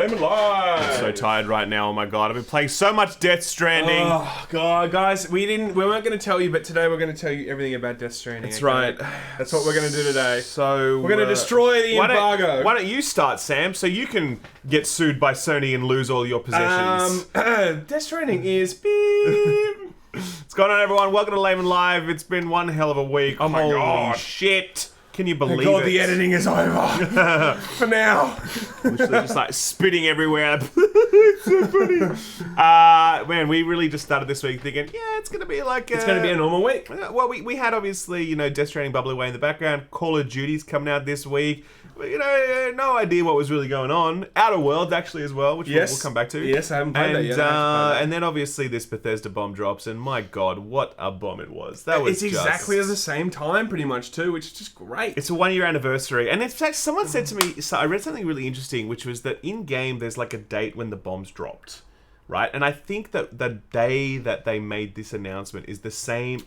Laymen Live. I'm so tired right now. Oh my god, I've been playing so much Death Stranding. Oh god, guys, we weren't going to tell you, but today we're going to tell you everything about Death Stranding. That's right. That's what we're going to do today. So we're going to destroy the embargo. Why don't you start, Sam, so you can get sued by Sony and lose all your possessions? Death Stranding is beep. What's going on, everyone? Welcome to Laymen Live. It's been one hell of a week. Oh my Holy god. shit. Can you believe God, it? the editing is over. For now. Literally just like spitting everywhere. It's so funny. Man, we really just started this week thinking, yeah, it's going to be like... It's going to be a normal week. Well, we had obviously, Death Stranding bubbling away in the background. Call of Duty's coming out this week. But, no idea what was really going on. Outer Worlds, actually, as well, which we'll come back to. Yes, I haven't played that yet. And then, obviously, this Bethesda bomb drops, and my god, what a bomb it was. It's exactly at the same time, pretty much, too, which is just great. It's a 1 year anniversary. And in fact, someone said to me, so I read something really interesting, which was that in-game, there's like a date when the bombs dropped. Right, and I think that the day that they made this announcement is the same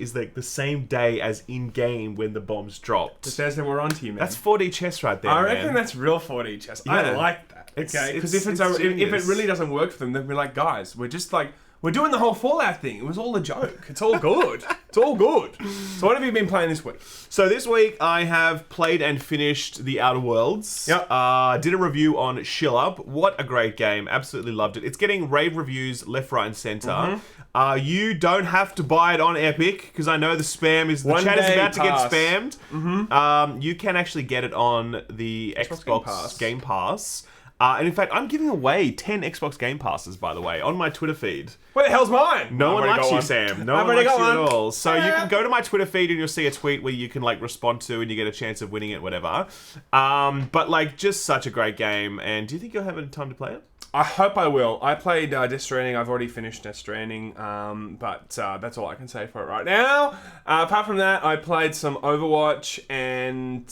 day as in game when the bombs dropped. Bethesda, we're on to you, man. That's 4D chess right there. I reckon that's real 4D chess. Yeah. I like that. Okay, because if it really doesn't work for them, they'll be like, guys, we're doing the whole Fallout thing. It was all a joke. It's all good. It's all good. So what have you been playing this week? So this week I have played and finished The Outer Worlds. Yep. Did a review on Shill Up. What a great game. Absolutely loved it. It's getting rave reviews left, right, and center. Mm-hmm. You don't have to buy it on Epic, because I know the spam is... The chat is about to get spammed. Mm-hmm. You can actually get it on the Xbox Game Pass. And in fact, I'm giving away 10 Xbox Game Passes, by the way, on my Twitter feed. Where the hell's mine? No one likes you, Sam. No one likes you at all. So Yeah. you can go to my Twitter feed and you'll see a tweet where you can respond to and you get a chance of winning it, whatever. But just such a great game. And do you think you'll have any time to play it? I hope I will. I played Death Stranding. I've already finished Death Stranding, but that's all I can say for it right now. Apart from that, I played some Overwatch and...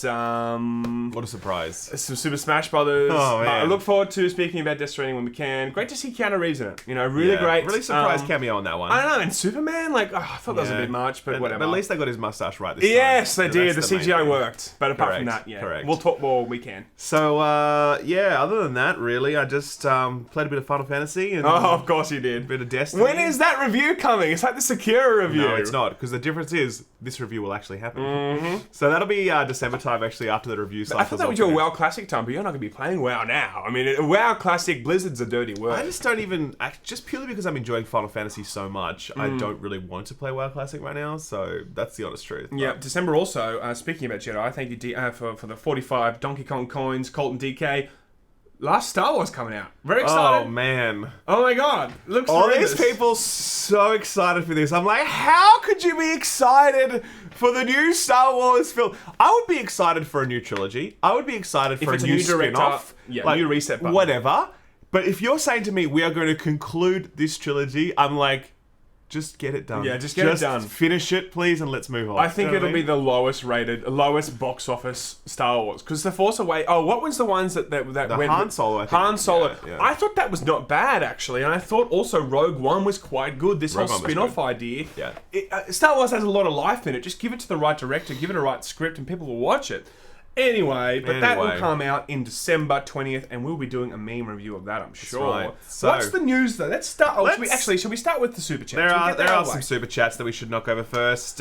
What a surprise. Some Super Smash Brothers. Oh, man. I look forward to speaking about Death Stranding when we can. Great to see Keanu Reeves in it. Really great. Really surprised cameo on that one. I don't know, and Superman, I thought that was a bit much, but whatever. But at least they got his mustache right this time. Yes, they did. The That's CGI main worked. But apart from that, Correct. we'll talk more when we can. So, other than that, really, I just played a bit of Final Fantasy. And of course you did. A bit of Destiny. When is that review coming? It's like the Sekiro review. No, it's not, because the difference is this review will actually happen. Mm-hmm. So that'll be December time, actually, after the review cycle. I thought that was your WoW Classic time, but you're not going to be playing WoW now. I mean, WoW Classic, Blizzard's a dirty word. I just don't even... Just purely because I'm enjoying Final Fantasy so much, I don't really want to play WoW Classic right now, so that's the honest truth. Yeah, December also, speaking about Jedi, thank you for the 45 Donkey Kong coins, Colton DK. Last Star Wars coming out. Very excited. Oh, man. Oh, my God. Looks all horrendous. these people so excited for this. I'm like, how could you be excited for the new Star Wars film? I would be excited for a new trilogy. I would be excited for a new spin-off. Yeah, new reset button. Whatever. But if you're saying to me, we are going to conclude this trilogy, I'm like... Just get it done. Yeah, just get it done. Finish it, please, and let's move on. I think it'll be the lowest box office Star Wars. Because The Force Awakens... Oh, what was the ones that went... Han Solo, I think. Han Solo. Yeah. I thought that was not bad, actually. And I thought also Rogue One was quite good. This whole spin-off idea. Yeah. Star Wars has a lot of life in it. Just give it to the right director, give it a right script, and people will watch it. Anyway, that will come out in December 20th, and we'll be doing a meme review of that, I'm sure. Right. So, what's the news, though? Let's start... should we start with the Super Chats? There are some Super Chats that we should knock over first.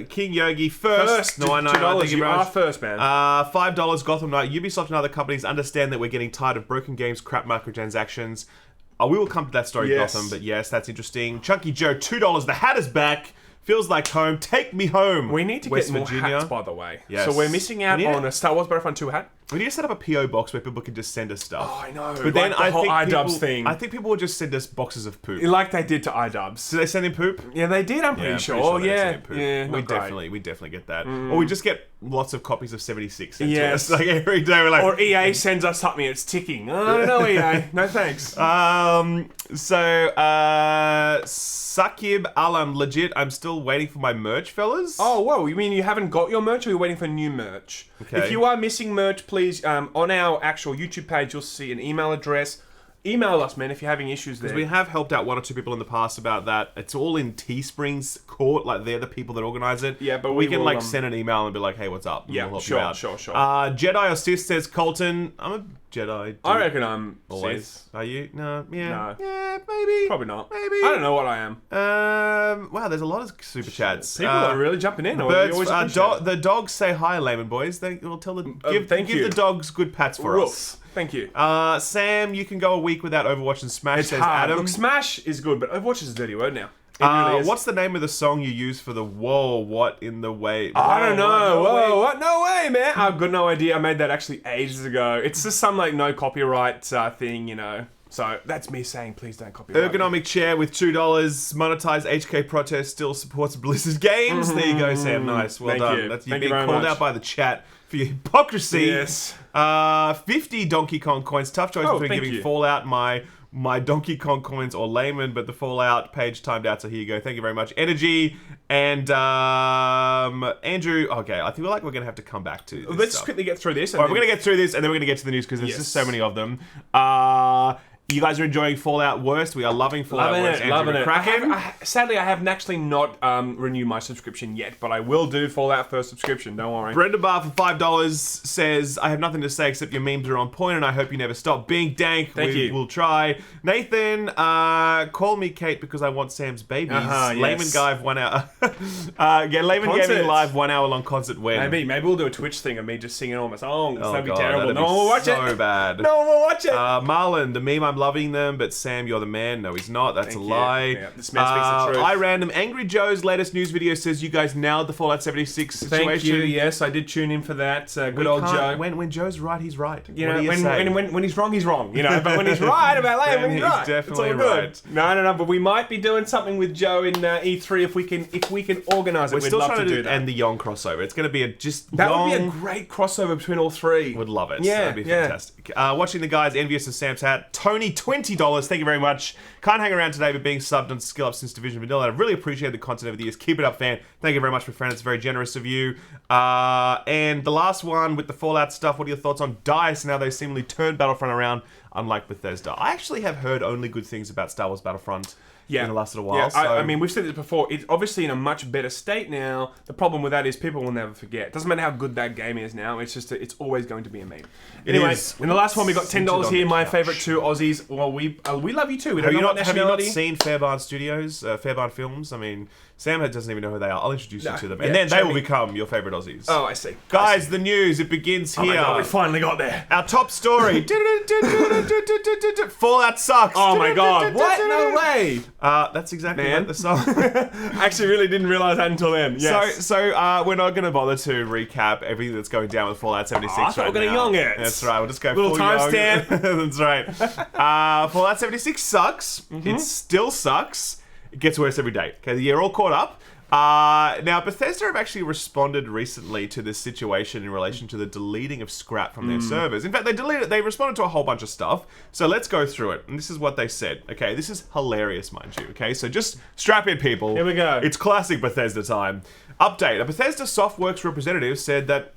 King Yogi first. No, $2. You are first, man. $5 Gotham Knight. Ubisoft and other companies understand that we're getting tired of broken games, crap microtransactions. We will come to that story, Gotham, but yes, that's interesting. Chunky Joe, $2. The hat is back. Feels like home. Take me home. We need to West get more Virginia. hats, by the way. Yes. So we're missing out on a Star Wars Battlefront 2 hat. We need to set up a PO box where people can just send us stuff. Oh, I know. But then I think iDubbbz thing. I think people will just send us boxes of poop. Like they did to iDubbbz. Did they send in poop? Yeah, they did. I'm pretty sure. Yeah, we definitely get that. Or we just get lots of copies of 76. Yes, like every day we're like. Or EA sends us something. It's ticking. Oh, no, EA. No thanks. So Sakib Alam, legit. I'm still waiting for my merch, fellas. Oh, whoa! You mean you haven't got your merch, or you're waiting for new merch? Okay. If you are missing merch, please on our actual YouTube page, you'll see an email address. email us, man, if you're having issues there. Because we have helped out one or two people in the past about that. It's all in Teespring's court. Like, they're the people that organize it. Yeah, but we can, like, send an email and be like, hey, what's up? And Yeah, we'll help sure, you out. sure. Jedi or Sith, says Colton. I'm a Jedi. Dude. I reckon I'm Always. Sith. Are you? No. Yeah. No. Yeah, maybe. Probably not. Maybe. I don't know what I am. Wow, there's a lot of super chats. People are really jumping in. Birds, the dogs say hi, Laymen boys. We'll tell the give the dogs good pats for us. Thank you. Sam, you can go a week without Overwatch and Smash. It's says hard. Adam. Look, Smash is good, but Overwatch is a dirty word now. It really is. What's the name of the song you use for the whoa? What in the way? I don't know. Whoa, what? No way, man. I've got no idea. I made that actually ages ago. It's just some like no copyright thing, you know. So that's me saying, please don't copyright. Ergonomic chair with $2. Monetized HK protest still supports Blizzard games. There you go, Sam. Nice. Well done. You. You've been called out by the chat for your hypocrisy. Yes. 50 Donkey Kong coins. Tough choice between giving Fallout my Donkey Kong coins or Laymen, but the Fallout page timed out, so here you go. Thank you very much. Energy and Andrew. Okay, I feel like we're going to have to come back to this Let's just quickly get through this. All right, we're going to get through this, and then we're going to get to the news, because there's just so many of them. You guys are enjoying Fallout Worst. We are loving Fallout Worst. Loving it. Sadly, I have actually not renewed my subscription yet, but I will do Fallout First subscription. Don't worry. Brenda Bar for $5 says, I have nothing to say except your memes are on point, and I hope you never stop being dank. Thank you. We'll try. Nathan, call me Kate because I want Sam's babies. Yes. Layman Guy 1 hour. Layman Gaming Live 1 hour long concert when? Maybe we'll do a Twitch thing of me just singing all my songs. Oh, that'd be God, terrible. That'd No one will watch it. So bad. No one will watch it. Marlon, the meme, I'm loving them, but Sam, you're the man. No, he's not. That's a lie. Yeah, this man speaks the truth. iRandom, Angry Joe's latest news video says you guys nailed the Fallout 76 situation. Thank you. Yes, I did tune in for that. Good old Joe. When Joe's right, he's right. You know, when he's wrong, he's wrong. You know, but when he's right about Laymen, he's right. Definitely it's all good. right. No. But we might be doing something with Joe in E3 if we can organise it. We're still trying to do that. And the Yong crossover. It's going to be would be a great crossover between all three. Would love it. Yeah, that'd be fantastic. Watching the guys envious of Sam's hat. Tony, $20. Thank you very much. Can't hang around today, but being subbed on Skill Up since Division Vanilla. I really appreciate the content over the years. Keep it up, fan. Thank you very much, my friend. It's very generous of you. And the last one with the Fallout stuff. What are your thoughts on DICE and how they seemingly turned Battlefront around, unlike Bethesda? I actually have heard only good things about Star Wars Battlefront. In the last little while. Yeah, I mean, we've said this before. It's obviously in a much better state now. The problem with that is people will never forget. It doesn't matter how good that game is now. It's just it's always going to be a meme. Anyways, in the last one we got $10 here. My favourite two Aussies. Well, we love you too. We don't know what nationality. Have you not seen Fairbairn Studios, Fairbairn Films? I mean, Sam doesn't even know who they are. I'll introduce you to them, and then they will become your favourite Aussies. Oh, I see. Guys, the news, it begins here. Oh my God, we finally got there. Our top story. Fallout sucks. Oh my God. What? No way. That's exactly what the song. I actually really didn't realise that until then. Yes. So we're not going to bother to recap everything that's going down with Fallout 76 I thought we were going to Yong it. That's right. We'll just go little full timestamp. That's right. Fallout 76 sucks. It still sucks. It gets worse every day. Okay, you're all caught up. Now, Bethesda have actually responded recently to this situation in relation to the deleting of scrap from their servers. In fact, they responded to a whole bunch of stuff. So let's go through it. And this is what they said. Okay, this is hilarious, mind you. Okay, so just strap in, people. Here we go. It's classic Bethesda time. Update. A Bethesda Softworks representative said that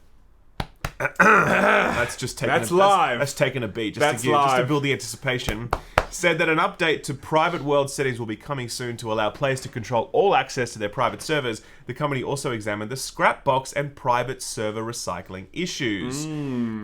that's taking a beat just to build the anticipation. Said that an update to private world settings will be coming soon to allow players to control all access to their private servers. The company also examined the scrap box and private server recycling issues.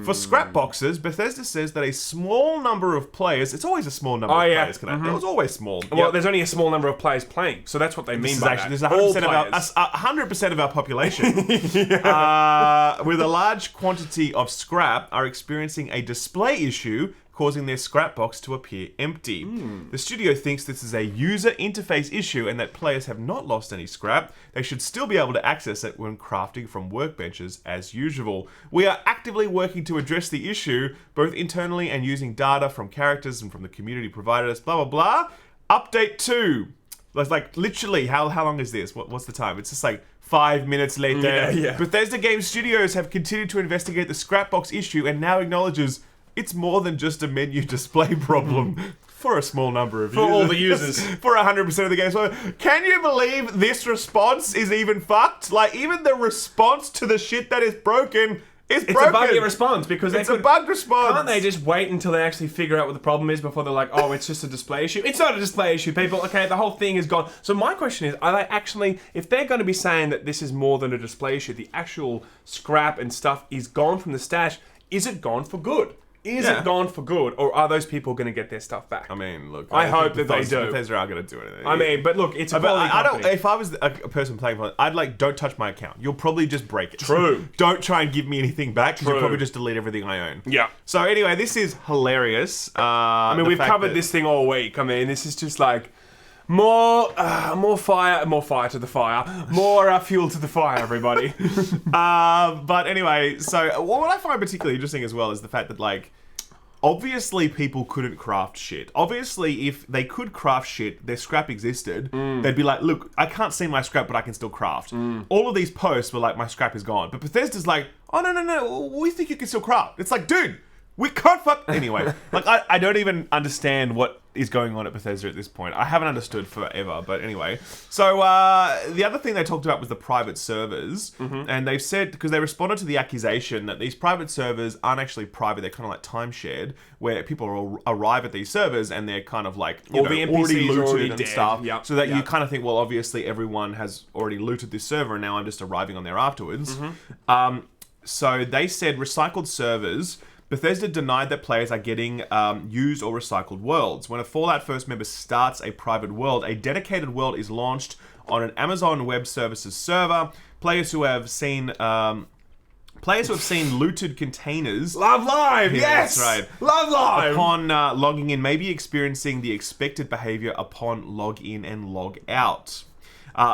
For scrap boxes, Bethesda says that a small number of players, it's always a small number of players, it was always small. Well, there's only a small number of players playing, so that's what they mean by that. There's 100% of our population with a large quantity of scrap are experiencing a display issue, causing their scrap box to appear empty. The studio thinks this is a user interface issue and that players have not lost any scrap. They should still be able to access it when crafting from workbenches as usual. We are actively working to address the issue, both internally and using data from characters and from the community provided us, blah, blah, blah. Update 2. Like literally, how long is this? What's the time? It's just like 5 minutes later. Yeah. Bethesda Game Studios have continued to investigate the scrap box issue and now acknowledges it's more than just a menu display problem for a small number of users. For all the users. For 100% of the games. So, can you believe this response is even fucked? Like, even the response to the shit that is broken It's a buggy response because it's a bug response. Can't they just wait until they actually figure out what the problem is before they're like, oh, it's just a display issue? It's not a display issue, people. Okay, the whole thing is gone. So my question is, are they actually, if they're going to be saying that this is more than a display issue, the actual scrap and stuff is gone from the stash, is it gone for good? Is it gone for good, or are those people going to get their stuff back? I mean, look. I hope that they do. Bethesda are going to do anything. I mean, but look, it's a quality company. If I was a person playing for it, I'd like, don't touch my account. You'll probably just break it. True. Don't try and give me anything back, because you'll probably just delete everything I own. Yeah. So anyway, this is hilarious. I mean, we've covered this thing all week. I mean, this is just like more fire to the fire, more fuel to the fire, everybody. But anyway, so what I find particularly interesting as well is the fact that, like, obviously people couldn't craft shit. Obviously, if they could craft shit, their scrap existed, they'd be like, look, I can't see my scrap, but I can still craft. All of these posts were like, my scrap is gone. But Bethesda's like, oh, no, we think you can still craft. It's like, dude, we can't fuck... Anyway, like, I don't even understand what is going on at Bethesda at this point. I haven't understood forever, but anyway. So, the other thing they talked about was the private servers, and they've said, because they responded to the accusation that these private servers aren't actually private, they're kind of like time-shared, where people arrive at these servers and they're kind of like, you know, the NPCs already looted already and dead. stuff, so that you kind of think, well, obviously everyone has already looted this server and now I'm just arriving on there afterwards. So they said recycled servers... Bethesda denied that players are getting used or recycled worlds. When a Fallout First member starts a private world, a dedicated world is launched on an Amazon Web Services server. Players who have seen looted containers... Love Live! Yes! That's right. Love Live! Upon logging in, may be experiencing the expected behavior upon log in and log out.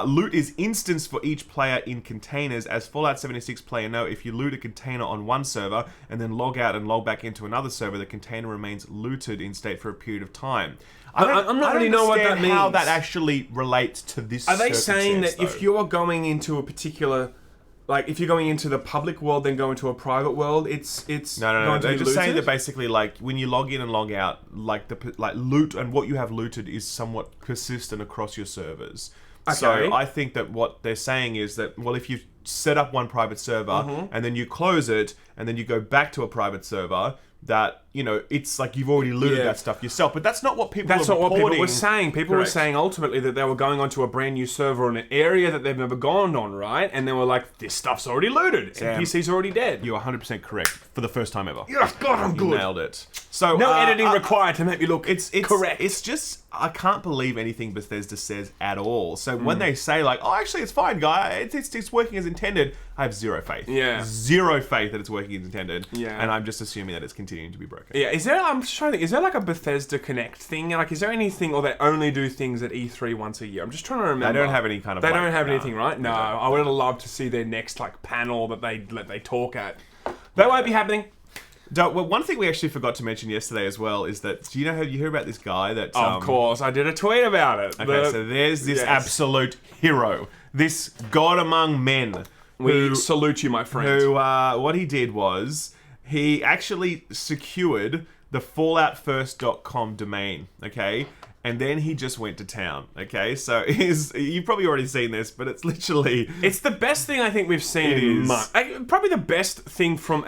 Loot is instanced for each player in containers. As Fallout 76 player know, if you loot a container on one server and then log out and log back into another server, the container remains looted in state for a period of time. I'm not really know what that means. How that actually relates to this. Are they saying that if you're going into a particular, like if you're going into the public world, then go into a private world, it's no. They're just saying that basically, like when you log in and log out, like loot and what you have looted is somewhat persistent across your servers. Okay. So I think that what they're saying is that, well, if you set up one private server and then you close it and then you go back to a private server, that, you know, it's like you've already looted that stuff yourself. But that's not what people That's not what people were saying. People were saying ultimately that they were going onto a brand new server in an area that they've never gone on, right? And they were like, this stuff's already looted. NPC's already dead. You're 100% correct for the first time ever. Yes, God, I'm good. You nailed it. So no editing required to make me look correct. It's just, I can't believe anything Bethesda says at all. So when they say like, oh, actually it's fine, guy, it's working as intended, I have zero faith. Yeah. Zero faith that it's working as intended. Yeah. And I'm just assuming that it's continuing to be broken. Yeah. I'm just trying to think, is there like a Bethesda Connect thing? Like, is there anything, or they only do things at E3 once a year? I'm just trying to remember. They don't have any kind of... They don't have anything, right? No. I would have loved to see their next like panel that they talk at. That won't be happening. Well, one thing we actually forgot to mention yesterday as well is that, do you know how you hear about this guy that... of course, I did a tweet about it. Okay, so there's this absolute hero. This god among men. We salute you, my friend. Who, what he did was, he actually secured the falloutfirst.com domain, okay? And then he just went to town, okay? So you've probably already seen this, but it's literally... It's the best thing I think we've seen in months. Probably the best thing from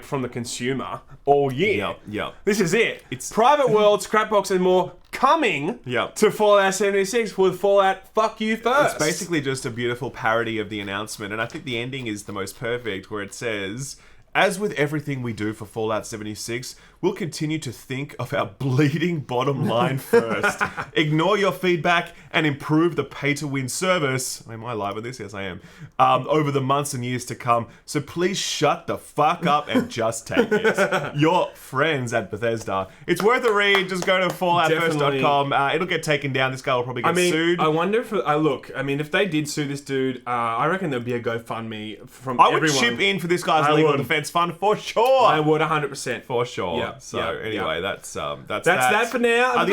from the consumer all year. Yeah. This is it. It's private world, Scrapbox and more coming to Fallout 76 with Fallout Fuck You First. It's basically just a beautiful parody of the announcement, and I think the ending is the most perfect, where it says... As with everything we do for Fallout 76, we'll continue to think of our bleeding bottom line first. Ignore your feedback and improve the pay-to-win service. Am I live with this? Yes, I am. Over the months and years to come. So please shut the fuck up and just take it. Your friends at Bethesda. It's worth a read. Just go to falloutfirst.com. It'll get taken down. This guy will probably get sued. I wonder if... if they did sue this dude, I reckon there'd be a GoFundMe from everyone. I would chip in for this guy's legal defense fund for sure. I would 100%. For sure. Yeah. Anyway, that's that for now.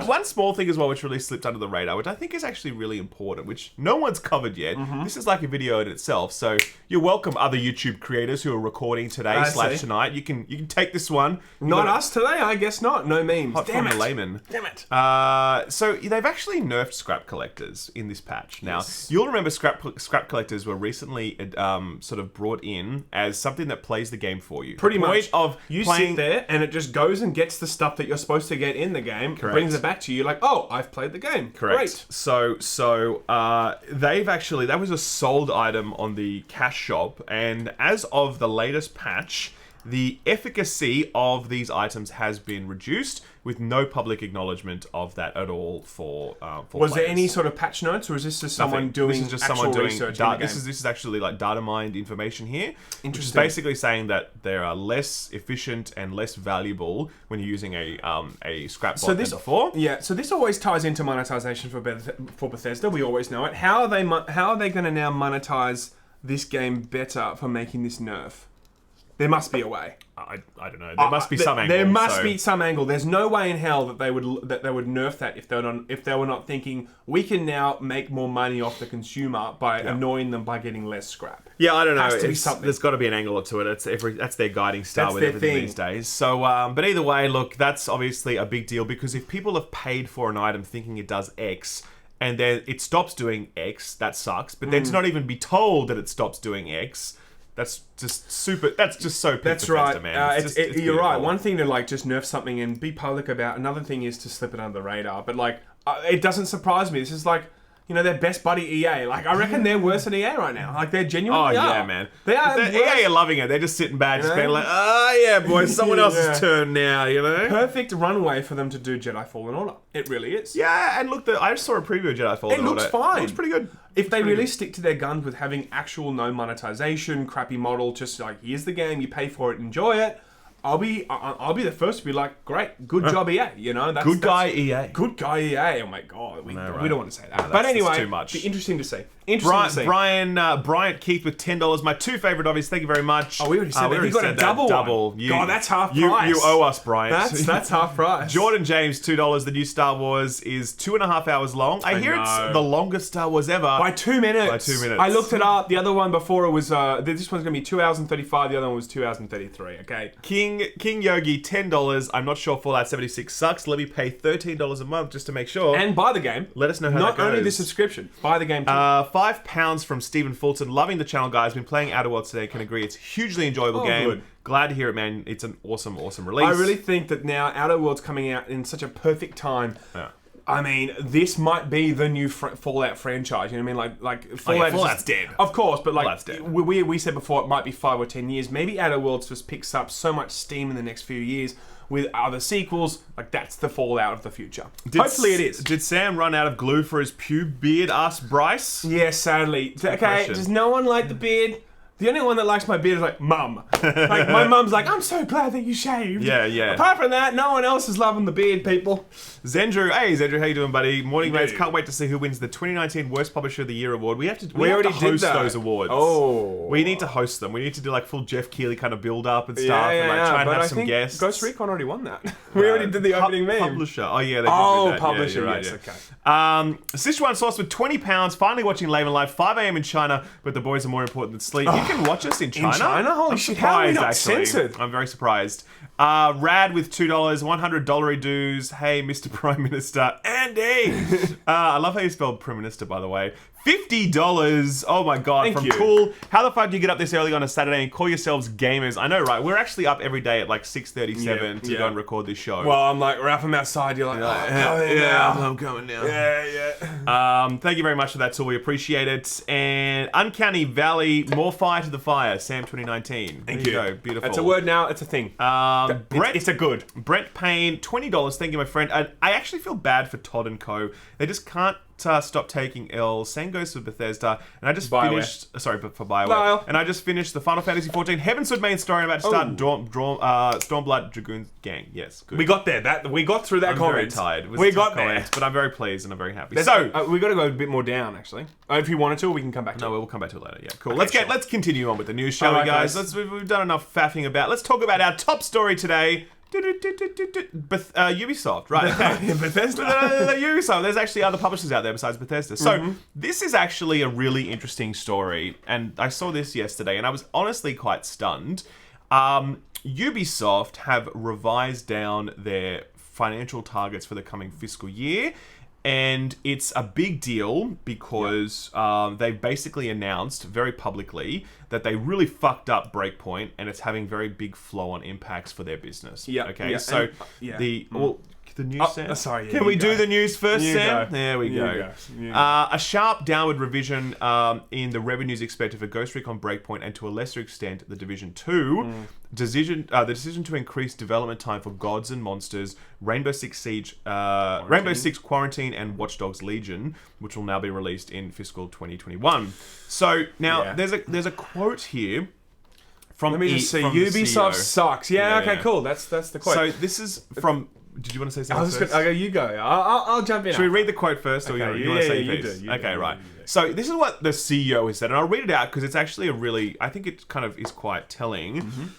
One small thing as well, which really slipped under the radar, which I think is actually really important, which no one's covered yet. This is like a video in itself, so you're welcome, other YouTube creators who are recording today / tonight. You can take this one. Not us today, I guess not. No memes. Hot from the Laymen. Damn it. So they've actually nerfed scrap collectors in this patch. Now you'll remember scrap collectors were recently sort of brought put in as something that plays the game for you. Pretty the point much. Of you playing... sit there and it just goes and gets the stuff that you're supposed to get in the game, Correct. brings it back to you like, oh, I've played the game. Correct. Great. So they've actually, that was a sold item on the cash shop, and as of the latest patch, the efficacy of these items has been reduced, with no public acknowledgement of that at all for Was there players. any sort of patch notes, or is this just someone Nothing. doing This is just actual someone doing research in the game? This is actually like data mined information here. Which is Interesting. basically saying that they are less efficient and less valuable when you're using a scrap bot than before. Yeah, so this always ties into monetization for Bethesda. We always know it. How are they going to now monetize this game better for making this nerf? There must be a way. I don't know. There must be some angle. There must be some angle. There's no way in hell that they would nerf that if they were not thinking we can now make more money off the consumer by annoying them by getting less scrap. Yeah, I don't know. Has to be something. There's got to be an angle to it. That's their guiding star That's with their everything thing. these days. So, but either way, look, that's obviously a big deal because if people have paid for an item thinking it does X, and then it stops doing X, that sucks. But then to not even be told that it stops doing X. That's just super. That's just so. That's Bethesda, right. man. You're beautiful. right. One thing to like just nerf something and be public about. Another thing is to slip it under the radar. But like, it doesn't surprise me. This is like, you know, their best buddy EA. Like, I reckon they're worse than EA right now. Like, they're genuinely are. Yeah, man. They are. EA are loving it. They're just sitting back, just being like, oh yeah, boys, someone else's turn now. You know. Perfect runway for them to do Jedi Fallen Order. It really is. Yeah, and look, I just saw a preview of Jedi Fallen Order. It looks fine. It looks pretty good. If they really stick to their guns with having actual no monetization, crappy model, just like here's the game, you pay for it, enjoy it. I'll be the first to be like, great, good job EA. You know, that's Good guy EA. Good guy EA. Oh my god, we right. don't want to say that. No, but that's anyway, too much. Be interesting to see. Interesting to see. Bryant Keith with $10. My two favorite obvious. Thank you very much. Oh, we already said that. You got a double. Double. God, that's half price. You owe us, Bryant. That's half price. Jordan James, $2. The new Star Wars is 2.5 hours long. I hear it's the longest Star Wars ever. By 2 minutes. By 2 minutes. I looked it up. The other one before it was. This one's gonna be 2 hours and 35. The other one was 2 hours and 33. Okay. King Yogi, $10. I'm not sure Fallout 76 sucks. Let me pay $13 a month just to make sure. And buy the game. Let us know how Not that goes. only the subscription. Buy the game too. £5 from Stephen Fulton. Loving the channel, guys. Been playing Outer Worlds today. Can agree. It's a hugely enjoyable game. Good. Glad to hear it, man. It's an awesome release. I really think that now Outer Worlds coming out in such a perfect time. Yeah. I mean, this might be the new Fallout franchise. You know what I mean? Like Fallout. Fallout's dead. Of course, but like Fallout's dead. we said before, it might be 5 or 10 years. Maybe Outer Worlds just picks up so much steam in the next few years with other sequels. Like that's the Fallout of the future. Hopefully, it is. Did Sam run out of glue for his pube beard? Asked Bryce. Yeah, sadly. Okay, question. does no one like the beard? The only one that likes my beard is like Mum. Like my mum's like, I'm so glad that you shaved. Yeah. Apart from that, no one else is loving the beard, people. Zendru, hey Zendru, how you doing, buddy? Morning, mates. Can't wait to see who wins the 2019 Worst Publisher of the Year award. We have to already host did that. those awards. Oh, we need to host them. We need to do like full Jeff Keighley kind of build up and stuff, Yeah, and like try and but have I some think guests. Ghost Recon already won that. We already did the opening meme. Publisher. Oh yeah, they did Oh, do that. publisher. Yeah, you're Yes, right, okay. Sichuan Sauce with £20. Finally watching Laymen live, 5 a.m. in China, but the boys are more important than sleep. You can watch us in China. In China? Holy I'm shit, how are we surprised, not actually. censored? I'm very surprised. Rad with $2, $100 dues. Hey, Mr. Prime Minister Andy. I love how you spelled Prime Minister, by the way. $50. Oh my god, Thank from you. Cool. How the fuck do you get up this early on a Saturday and call yourselves gamers? I know, right? We're actually up every day at like 6:37 to go and record this show. Well, I'm like, we're up from outside. You're like, I'm coming now. Yeah. Thank you very much for that, Tool. We appreciate it. And Uncanny Valley, more fire to the fire, Sam 2019. Thank there you. go. Beautiful. It's a word now. It's a thing. Brent, it's a good. Brent Payne, $20. Thank you, my friend. I actually feel bad for Todd and Co. They just can't stop taking L's. Same goes for Bethesda. And I just finished... Sorry, but for BioWare. Lyle. And I just finished the Final Fantasy XIV Heavensward main story. I'm about to start Stormblood Dragoon's Gang. Yes, good. We got there. We got through that I'm comment. very tired. It was We a tough got there. comment, but I'm very pleased and I'm very happy. We got to go a bit more down, actually. If you wanted to, we can come back to No, it. we'll come back to it later. Yeah, cool. Okay, Let's continue on with the news, shall All we, right, guys? We've done enough faffing about. Let's talk about our top story today. Ubisoft, right? Okay. Bethesda. Ubisoft. There's actually other publishers out there besides Bethesda. So this is actually a really interesting story, and I saw this yesterday, and I was honestly quite stunned. Ubisoft have revised down their financial targets for the coming fiscal year. And it's a big deal because they've basically announced very publicly that they really fucked up Breakpoint, and it's having very big flow-on impacts for their business. Yeah. Okay. Yeah. So the news, Sam? Sorry. Yeah, Can we do the news first, Sam? Go. There we go. A sharp downward revision in the revenues expected for Ghost Recon Breakpoint, and to a lesser extent, the Division 2. The decision to increase development time for Gods and Monsters, Rainbow Six Siege, Rainbow Six Quarantine, and Watch Dogs Legion, which will now be released in fiscal 2021. So now there's a quote here from. Let me just see. From the Ubisoft CEO. sucks. Cool. That's the quote. So this is from. Did you want to say something first? Okay, you go. I'll jump in. Should we read the quote first, or you want to say you first? do. Okay, right. So this is what the CEO has said, and I'll read it out because it's actually I think it kind of is quite telling.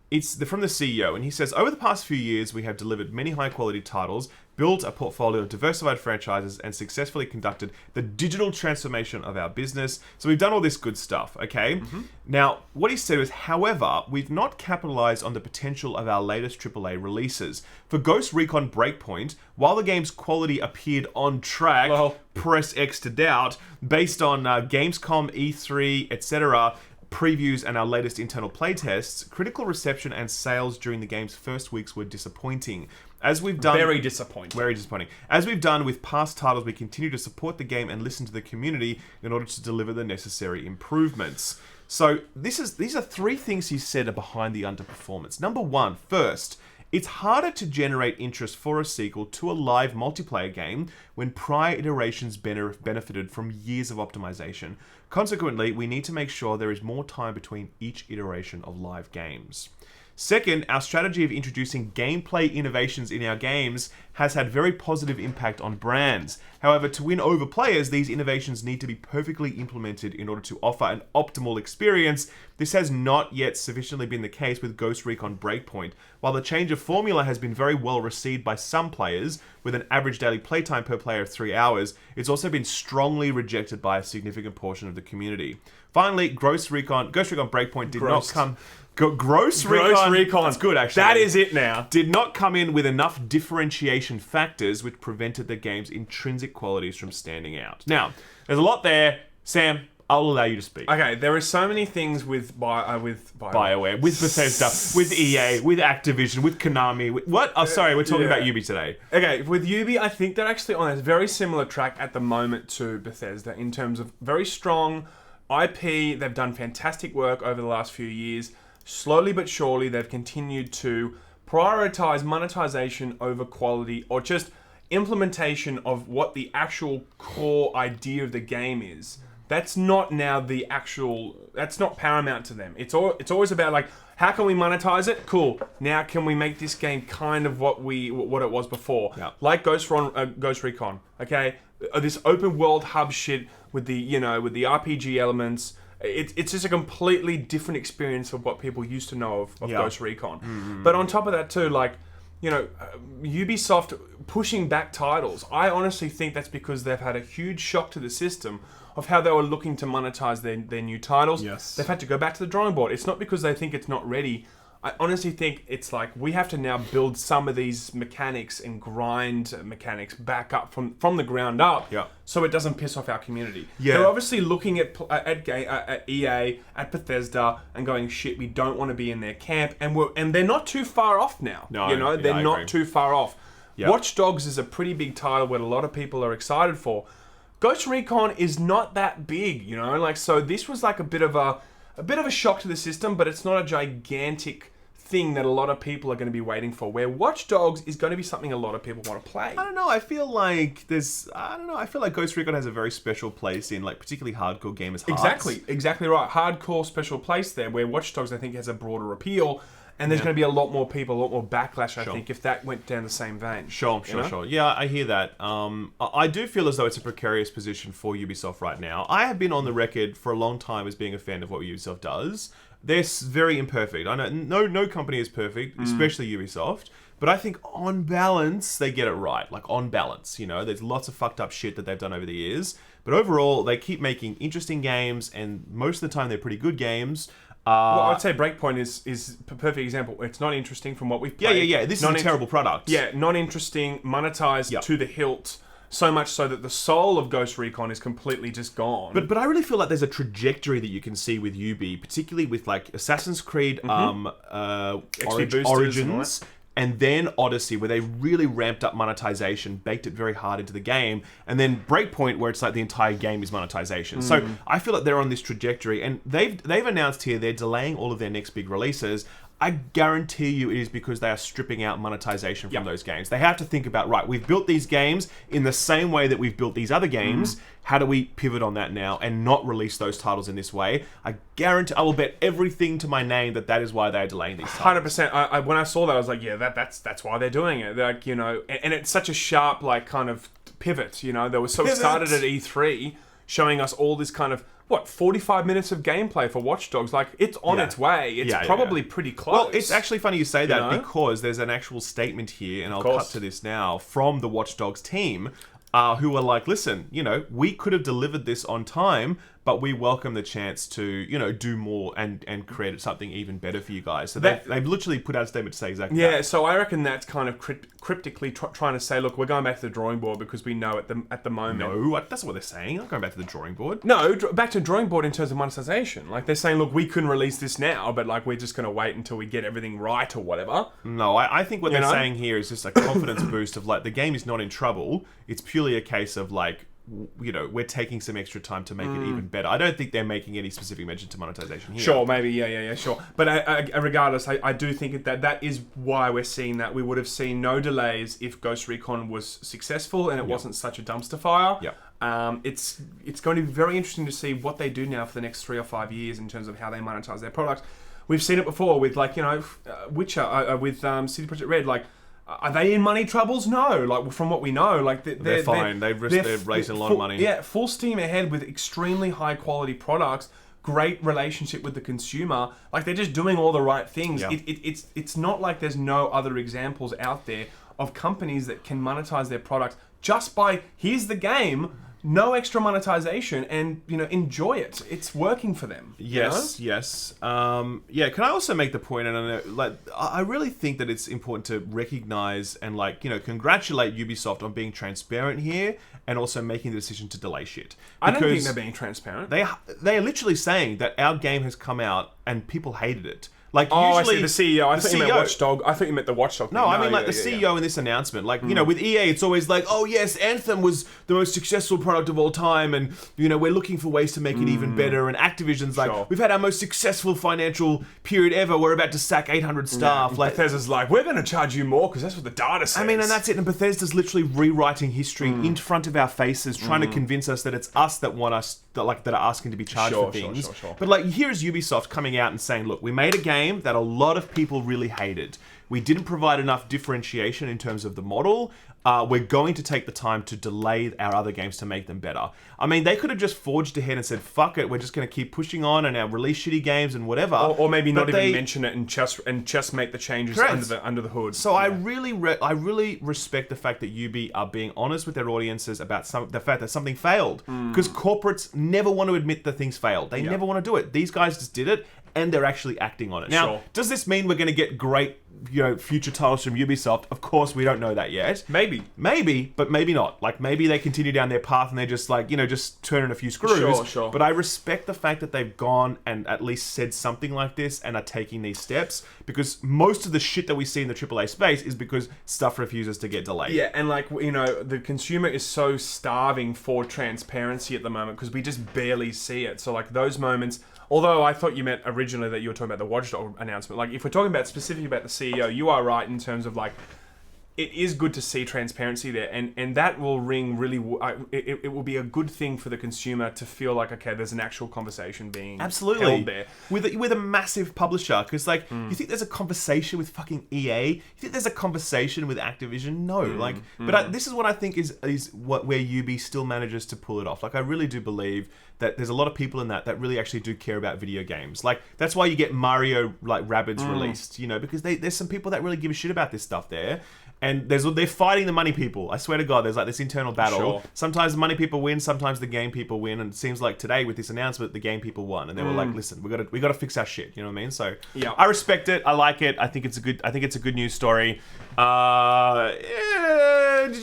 It's from the CEO, and he says, over the past few years, we have delivered many high-quality titles, built a portfolio of diversified franchises, and successfully conducted the digital transformation of our business. So we've done all this good stuff, okay? Now, what he said was, however, we've not capitalized on the potential of our latest AAA releases. For Ghost Recon Breakpoint, while the game's quality appeared on track, press X to doubt, based on Gamescom, E3, etc., previews and our latest internal playtests, critical reception and sales during the game's first weeks were disappointing. As we've done... Very disappointing. As we've done with past titles, we continue to support the game and listen to the community in order to deliver the necessary improvements. So these are three things he said are behind the underperformance. Number one, first, it's harder to generate interest for a sequel to a live multiplayer game when prior iterations benefited from years of optimization. Consequently, we need to make sure there is more time between each iteration of live games. Second, our strategy of introducing gameplay innovations in our games has had very positive impact on brands. However, to win over players, these innovations need to be perfectly implemented in order to offer an optimal experience. This has not yet sufficiently been the case with Ghost Recon Breakpoint. While the change of formula has been very well received by some players, with an average daily playtime per player of 3 hours, it's also been strongly rejected by a significant portion of the community. Finally, Ghost Recon Breakpoint did not come... Gross Recon. That's good, actually. That is it now. Did not come in with enough differentiation factors which prevented the game's intrinsic qualities from standing out. Now, there's a lot there. Sam, I'll allow you to speak. Okay, there are so many things with BioWare, with Bethesda, with EA, with Activision, with Konami. What? Oh, sorry, we're talking about Ubi today. Okay, with Ubi, I think they're actually on a very similar track at the moment to Bethesda in terms of very strong IP. They've done fantastic work over the last few years. Slowly but surely, they've continued to prioritize monetization over quality, or just implementation of what the actual core idea of the game is. That's not now that's not paramount to them. It's always about, like, how can we monetize it? Cool. Now can we make this game kind of what it was before? Yeah. Like Ghost Recon, okay? This open world hub shit with the RPG elements. It's just a completely different experience of what people used to know of Ghost Recon. But on top of that too, like, Ubisoft pushing back titles, I honestly think that's because they've had a huge shock to the system of how they were looking to monetize their new titles. Yes. They've had to go back to the drawing board. It's not because they think it's not ready. I honestly think it's like we have to now build some of these mechanics and grind mechanics back up from the ground up, so it doesn't piss off our community. Yeah. They're obviously looking at EA, at Bethesda, and going, shit, we don't want to be in their camp, and they're not too far off now. No, they're not too far off. Yep. Watch Dogs is a pretty big title that a lot of people are excited for. Ghost Recon is not that big, so this was like a bit of a shock to the system, but it's not a gigantic thing that a lot of people are going to be waiting for, where Watch Dogs is going to be something a lot of people want to play. I don't know. I feel like I feel like Ghost Recon has a very special place in, like, particularly hardcore gamers' hearts. Exactly right. Hardcore special place there, where Watch Dogs, I think, has a broader appeal. And there's going to be a lot more people, a lot more backlash, I think, if that went down the same vein. Sure. Yeah, I hear that. I do feel as though it's a precarious position for Ubisoft right now. I have been on the record for a long time as being a fan of what Ubisoft does. They're very imperfect. I know no company is perfect, especially Ubisoft. But I think on balance, they get it right. Like, on balance, there's lots of fucked up shit that they've done over the years. But overall, they keep making interesting games, and most of the time they're pretty good games. Well, I'd say Breakpoint is a perfect example. It's not interesting from what we've played. Yeah. This is a terrible product. Yeah, not interesting, monetized to the hilt, so much so that the soul of Ghost Recon is completely just gone. But I really feel like there's a trajectory that you can see with Ubi, particularly with like Assassin's Creed, Origins, and then Odyssey, where they really ramped up monetization, baked it very hard into the game, and then Breakpoint, where it's like the entire game is monetization. So I feel like they're on this trajectory, and they've announced here they're delaying all of their next big releases. I guarantee you it is because they are stripping out monetization from those games. They have to think about, right, we've built these games in the same way that we've built these other games. How do we pivot on that now and not release those titles in this way? I guarantee, I will bet everything to my name that is why they're delaying these titles. 100%. When I saw that, I was like, yeah, that's why they're doing it. Like, you know, and it's such a sharp, like, kind of pivot, you know. They were so started at E3, showing us all this kind of, 45 minutes of gameplay for Watch Dogs. Like, it's on its way. It's probably pretty close. Well, it's actually funny you say that because there's an actual statement here, and I'll cut to this now, from the Watch Dogs team, who are like, listen, you know, we could have delivered this on time, but we welcome the chance to, you know, do more and create something even better for you guys. So they've literally put out a statement to say exactly that. Yeah, so I reckon that's kind of cryptically trying to say, look, we're going back to the drawing board because we know at the moment... No, that's not what they're saying. They're not going back to the drawing board. No, back to drawing board in terms of monetization. Like, they're saying, look, we couldn't release this now, but, like, we're just going to wait until we get everything right or whatever. No, I think what they're saying here is just a confidence boost of, like, the game is not in trouble. It's purely a case of, like, you know, we're taking some extra time to make it even better. I don't think they're making any specific mention to monetization here. Sure, maybe, yeah, sure. But regardless, I do think that is why we're seeing that. We would have seen no delays if Ghost Recon was successful and it wasn't such a dumpster fire. It's going to be very interesting to see what they do now for the next 3 or 5 years in terms of how they monetize their products. We've seen it before with, like, you know, Witcher, with CD Projekt Red, like, are they in money troubles? No. Like, from what we know, like they're fine. They're raising a lot of money. Yeah, full steam ahead with extremely high quality products. Great relationship with the consumer. Like, they're just doing all the right things. Yeah. It's not like there's no other examples out there of companies that can monetize their products just by, here's the game, no extra monetization, and, you know, enjoy it. It's working for them. Yes, you know? yes. Yeah, can I also make the point, and I know, like, I really think that it's important to recognize and, like, you know, congratulate Ubisoft on being transparent here and also making the decision to delay shit. I don't think they're being transparent. They are literally saying that our game has come out and people hated it. Like, usually, I see the CEO. I thought you meant Watchdog. I thought you meant the Watchdog. No, I mean, like, the CEO in this announcement. Like, you know, with EA, it's always like, oh, yes, Anthem was the most successful product of all time, and, you know, we're looking for ways to make it even better. And Activision's like, we've had our most successful financial period ever. We're about to sack 800 staff. Yeah, like, Bethesda's like, we're going to charge you more because that's what the data says. I mean, and that's it. And Bethesda's literally rewriting history in front of our faces, trying to convince us that it's us that want us, that are asking to be charged for things. Sure. But, like, here is Ubisoft coming out and saying, look, we made a game that a lot of people really hated. We didn't provide enough differentiation in terms of the model. We're going to take the time to delay our other games to make them better. I mean, they could have just forged ahead and said, fuck it, we're just going to keep pushing on and release shitty games and whatever. Or maybe not even mention it and just make the changes under the hood. So I really respect the fact that Ubi are being honest with their audiences about the fact that something failed. Because corporates never want to admit that things failed. They never want to do it. These guys just did it, and they're actually acting on it. Now, does this mean we're going to get great, you know, future titles from Ubisoft? Of course, we don't know that yet. Maybe, but maybe not. Like, maybe they continue down their path and they just, like, you know, just turn in a few screws. Sure. But I respect the fact that they've gone and at least said something like this and are taking these steps, because most of the shit that we see in the AAA space is because stuff refuses to get delayed. Yeah, and, like, you know, the consumer is so starving for transparency at the moment because we just barely see it. So, like, those moments... Although I thought you meant originally that you were talking about the Watchdog announcement. Like, if we're talking about specifically about the CEO, you are right in terms of, like, it is good to see transparency there, and that will ring really. It will be a good thing for the consumer to feel like, okay, there's an actual conversation being held there with a massive publisher. Because, like, you think there's a conversation with fucking EA? You think there's a conversation with Activision? No, but this is what I think is where Ubi still manages to pull it off. Like, I really do believe that there's a lot of people in that really actually do care about video games. Like, that's why you get Mario, like, Rabbids released, you know, because there's some people that really give a shit about this stuff there. and they're fighting the money people. I swear to God, there's like this internal battle. Sure. Sometimes the money people win, sometimes the game people win, and it seems like today with this announcement, the game people won, and they were like, "Listen, we got to fix our shit." You know what I mean? So I respect it. I like it. I think it's a good news story. Did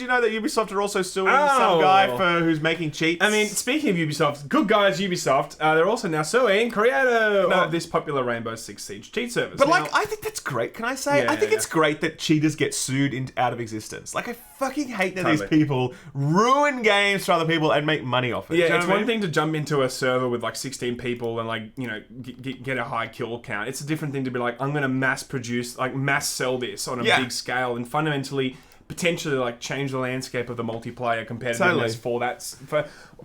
you know that Ubisoft are also suing some guy who's making cheats? I mean, speaking of Ubisoft, good guys Ubisoft, they're also now suing creator of this popular Rainbow Six Siege cheat service. But I think that's great. Can I say? I think it's great that cheaters get sued out of existence. Like, I fucking hate that these people ruin games for other people and make money off it. Yeah, it's one thing to jump into a server with like 16 people and like, you know, get a high kill count. It's a different thing to be like, I'm going to mass sell this on a big scale and fundamentally potentially like change the landscape of the multiplayer competitiveness for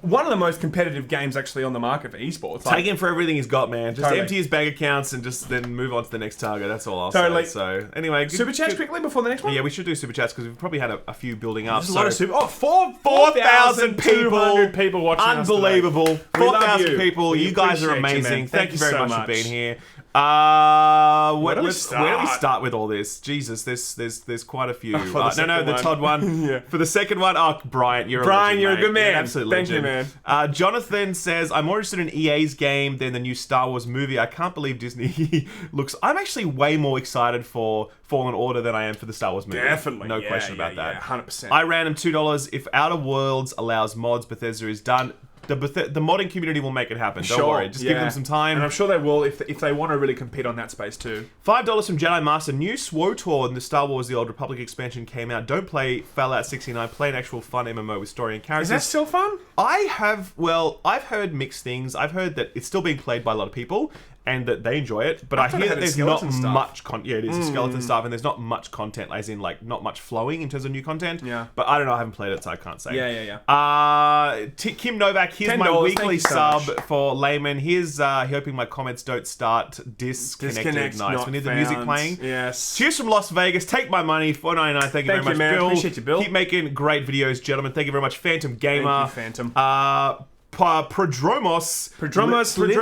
one of the most competitive games actually on the market for esports. Take him for everything he's got, man. Just empty his bank accounts and just then move on to the next target. That's all I'll say. So anyway, super chats quickly before the next one. Yeah, we should do super chats because we've probably had a few building up. There's a lot of 4,000 people watching. Unbelievable. 4,000 people. You guys are amazing. Thank you very much for being here. Where do we start with all this? Jesus, there's quite a few. The Todd one. For the second one, Brian, you're a good man. Absolutely. Thank you, man. Jonathan says, I'm more interested in EA's game than the new Star Wars movie. I can't believe Disney looks... I'm actually way more excited for Fallen Order than I am for the Star Wars movie. Definitely. No question about that. 100%. I ran him $2. If Outer Worlds allows mods, Bethesda is done. The modding community will make it happen. Don't worry. Just give them some time. And I'm sure they will if they want to really compete on that space too. $5 from Jedi Master. New SWTOR in the Star Wars The Old Republic expansion came out. Don't play Fallout 69. Play an actual fun MMO with story and characters. Is that still fun? I've heard mixed things. I've heard that it's still being played by a lot of people and that they enjoy it, but I hear that there's not much content. Yeah, it is skeleton stuff, and there's not much content, as in like not much flowing in terms of new content. Yeah. But I don't know, I haven't played it, so I can't say. Yeah. Kim Novak, here's my weekly sub for Laymen. Here's hoping my comments don't start disconnected. Nice. We need the music playing. Yes. Cheers from Las Vegas. Take my money. $4.99. Thank you very much, man. Bill. Appreciate you, Bill. Keep making great videos, gentlemen. Thank you very much, Phantom Gamer. Thank you, Phantom. Prodromos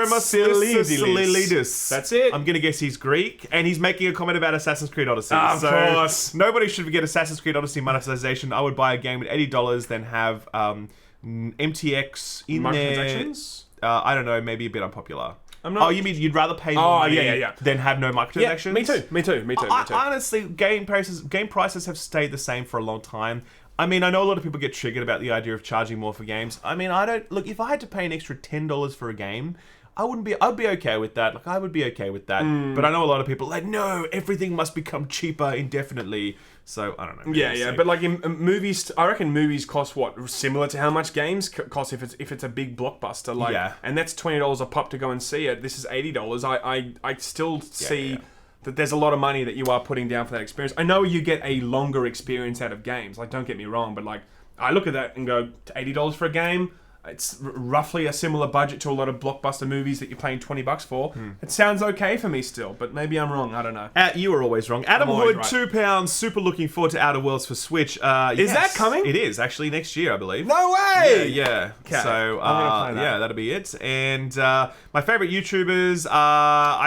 Litsilidis. That's it. I'm gonna guess he's Greek, and he's making a comment about Assassin's Creed Odyssey. Of course. Nobody should forget Assassin's Creed Odyssey monetization. I would buy a game at $80, then have MTX in microtransactions? there. I don't know, maybe a bit unpopular. You mean you'd rather pay more money than have no microtransactions? Yeah, me too. Honestly, game prices have stayed the same for a long time. I mean, I know a lot of people get triggered about the idea of charging more for games. I mean, if I had to pay an extra $10 for a game, I'd be okay with that. I would be okay with that. But I know a lot of people no, everything must become cheaper indefinitely. So, I don't know. Yeah. But like in movies, I reckon movies cost similar to how much games cost if it's a big blockbuster. And that's $20 a pop to go and see it. This is $80. I still see... that there's a lot of money that you are putting down for that experience. I know you get a longer experience out of games. Like, don't get me wrong, but like, I look at that and go, $80 for a game, it's roughly a similar budget to a lot of blockbuster movies that you're paying $20 for. It sounds okay for me still, but maybe I'm wrong. I don't know. You were always wrong. Adam Hood, £2. Super looking forward to Outer Worlds for Switch. Is that coming? It is actually next year, I believe. No way! Yeah. Okay. So that'll be it. And my favorite YouTubers.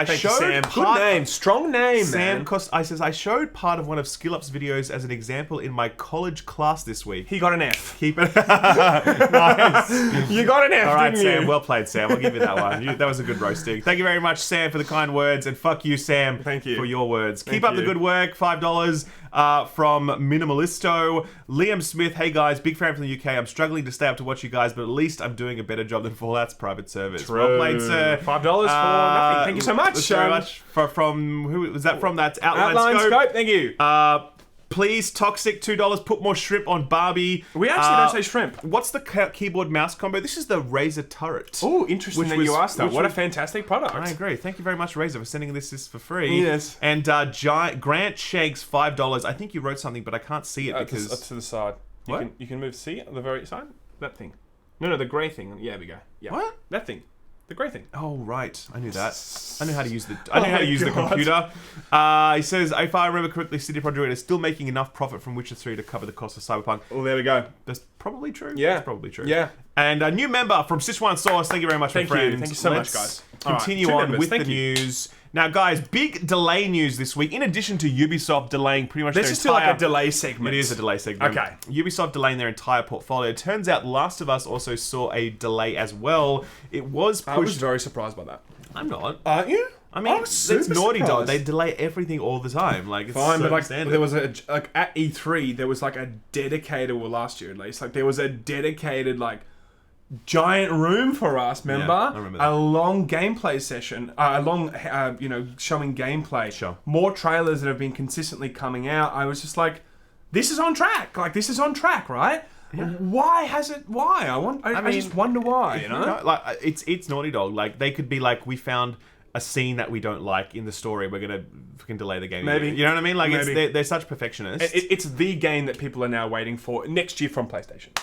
Thank you, Sam. Good name, strong name. Sam says I showed part of one of SkillUp's videos as an example in my college class this week. He got an F. Keep it. Nice. You got an F, all right, didn't Sam. you? Well played, Sam. I'll give you that one. That was a good roasting. Thank you very much, Sam, for the kind words, and fuck you, Sam. Thank you for your words. Keep up the good work. $5 from Minimalisto. Liam Smith. Hey guys, big fan from the UK. I'm struggling to stay up to watch you guys, but at least I'm doing a better job than Fallout's private service. True. Well played, sir. $5 for nothing. Thank you so much. Thank you very much. From who was that from? That's Outline Scope. Thank you. Please, Toxic, $2. Put more shrimp on Barbie. We actually don't say shrimp. What's the keyboard mouse combo? This is the Razer Turret. Oh, interesting that you asked that. What a fantastic product. I agree. Thank you very much, Razer, for sending this for free. Yes. And Grant Shanks, $5. I think you wrote something, but I can't see it because... to the side. You can move C on the very side. That thing. No, the grey thing. Yeah, we go. Yeah. What? That thing. The grey thing. Oh right, I knew that. I know how to use the. The computer. He says, if I remember correctly, CD Projekt Red is still making enough profit from Witcher 3 to cover the cost of Cyberpunk. Oh, there we go. That's probably true. Yeah, that's probably true. Yeah. And a new member from Sichuan Sauce. Thank you very much, my friend. Thank you so much, guys. continue on with the news. Now, guys, big delay news this week. In addition to Ubisoft delaying pretty much their entire... Let's just do like a delay segment. It is a delay segment. Okay. Ubisoft delaying their entire portfolio. It turns out Last of Us also saw a delay as well. It was pushed... I was very surprised by that. I'm not. Aren't you? I mean, it's Naughty Dog. They delay everything all the time. Like, it's fine, so but like, standard. there was at E3, there was like a dedicated, well, last year at least, like there was a dedicated like giant room for us. Remember? Yeah, I remember that. A long gameplay session, showing gameplay. Sure. More trailers that have been consistently coming out. I was just like, this is on track. Like, this is on track, right? Yeah. Why has it? Why? I just wonder why. You know, like it's Naughty Dog. Like, they could be like, we found a scene that we don't like in the story. We're gonna fucking delay the game. Maybe. You know what I mean? Like, they're such perfectionists. It's the game that people are now waiting for next year from PlayStation.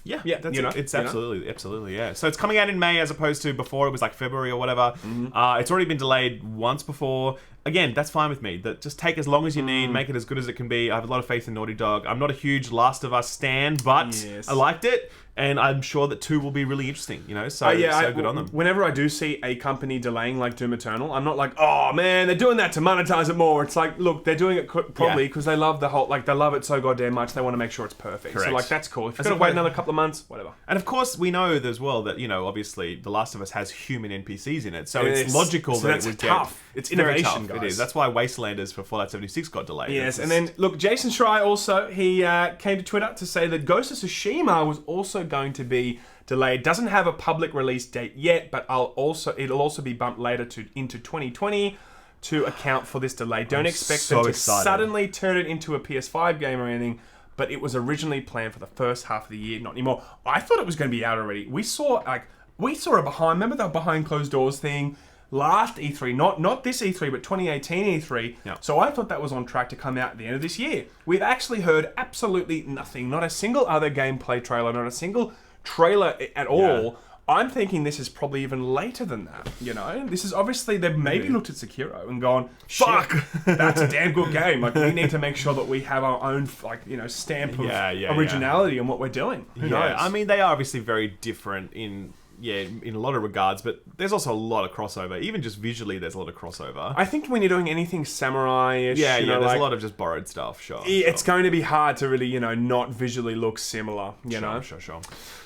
Yeah, that's it. It's absolutely, yeah. So it's coming out in May as opposed to before it was like February or whatever. Mm-hmm. It's already been delayed once before. Again, that's fine with me. Just take as long as you need, make it as good as it can be. I have a lot of faith in Naughty Dog. I'm not a huge Last of Us stan, but I liked it. And I'm sure that 2 will be really interesting, you know? So, good on them. Whenever I do see a company delaying like Doom Eternal, I'm not like, oh man, they're doing that to monetize it more. It's like, look, they're doing it probably because they love they love it so goddamn much, they want to make sure it's perfect. Correct. So like, that's cool. If you've got to wait another couple of months, whatever. And of course, we know as well that, you know, obviously, The Last of Us has human NPCs in it. So it's logical that it would tough. It's innovation, tough, guys. It is. That's why Wastelanders for Fallout 76 got delayed. Yes, and then, look, Jason Schreier also, he came to Twitter to say that Ghost of Tsushima was also going to be delayed. Doesn't have a public release date yet, but it'll also be bumped later into 2020 to account for this delay. Don't expect them to suddenly turn it into a PS5 game or anything, but it was originally planned for the first half of the year, not anymore. I thought it was going to be out already. We saw a behind, remember the behind closed doors thing? Last E3, not this E3, but 2018 E3. Yeah. So I thought that was on track to come out at the end of this year. We've actually heard absolutely nothing. Not a single other gameplay trailer, not a single trailer at all. Yeah. I'm thinking this is probably even later than that, you know? This is obviously, they've maybe looked at Sekiro and gone, fuck, that's a damn good game. Like, we need to make sure that we have our own, stamp of originality on what we're doing. Who knows? I mean, they are obviously very different in a lot of regards, but there's also a lot of crossover. Even just visually, there's a lot of crossover. I think when you're doing anything samurai-ish, there's a lot of just borrowed stuff, sure. It's going to be hard to really, not visually look similar, you know? Sure.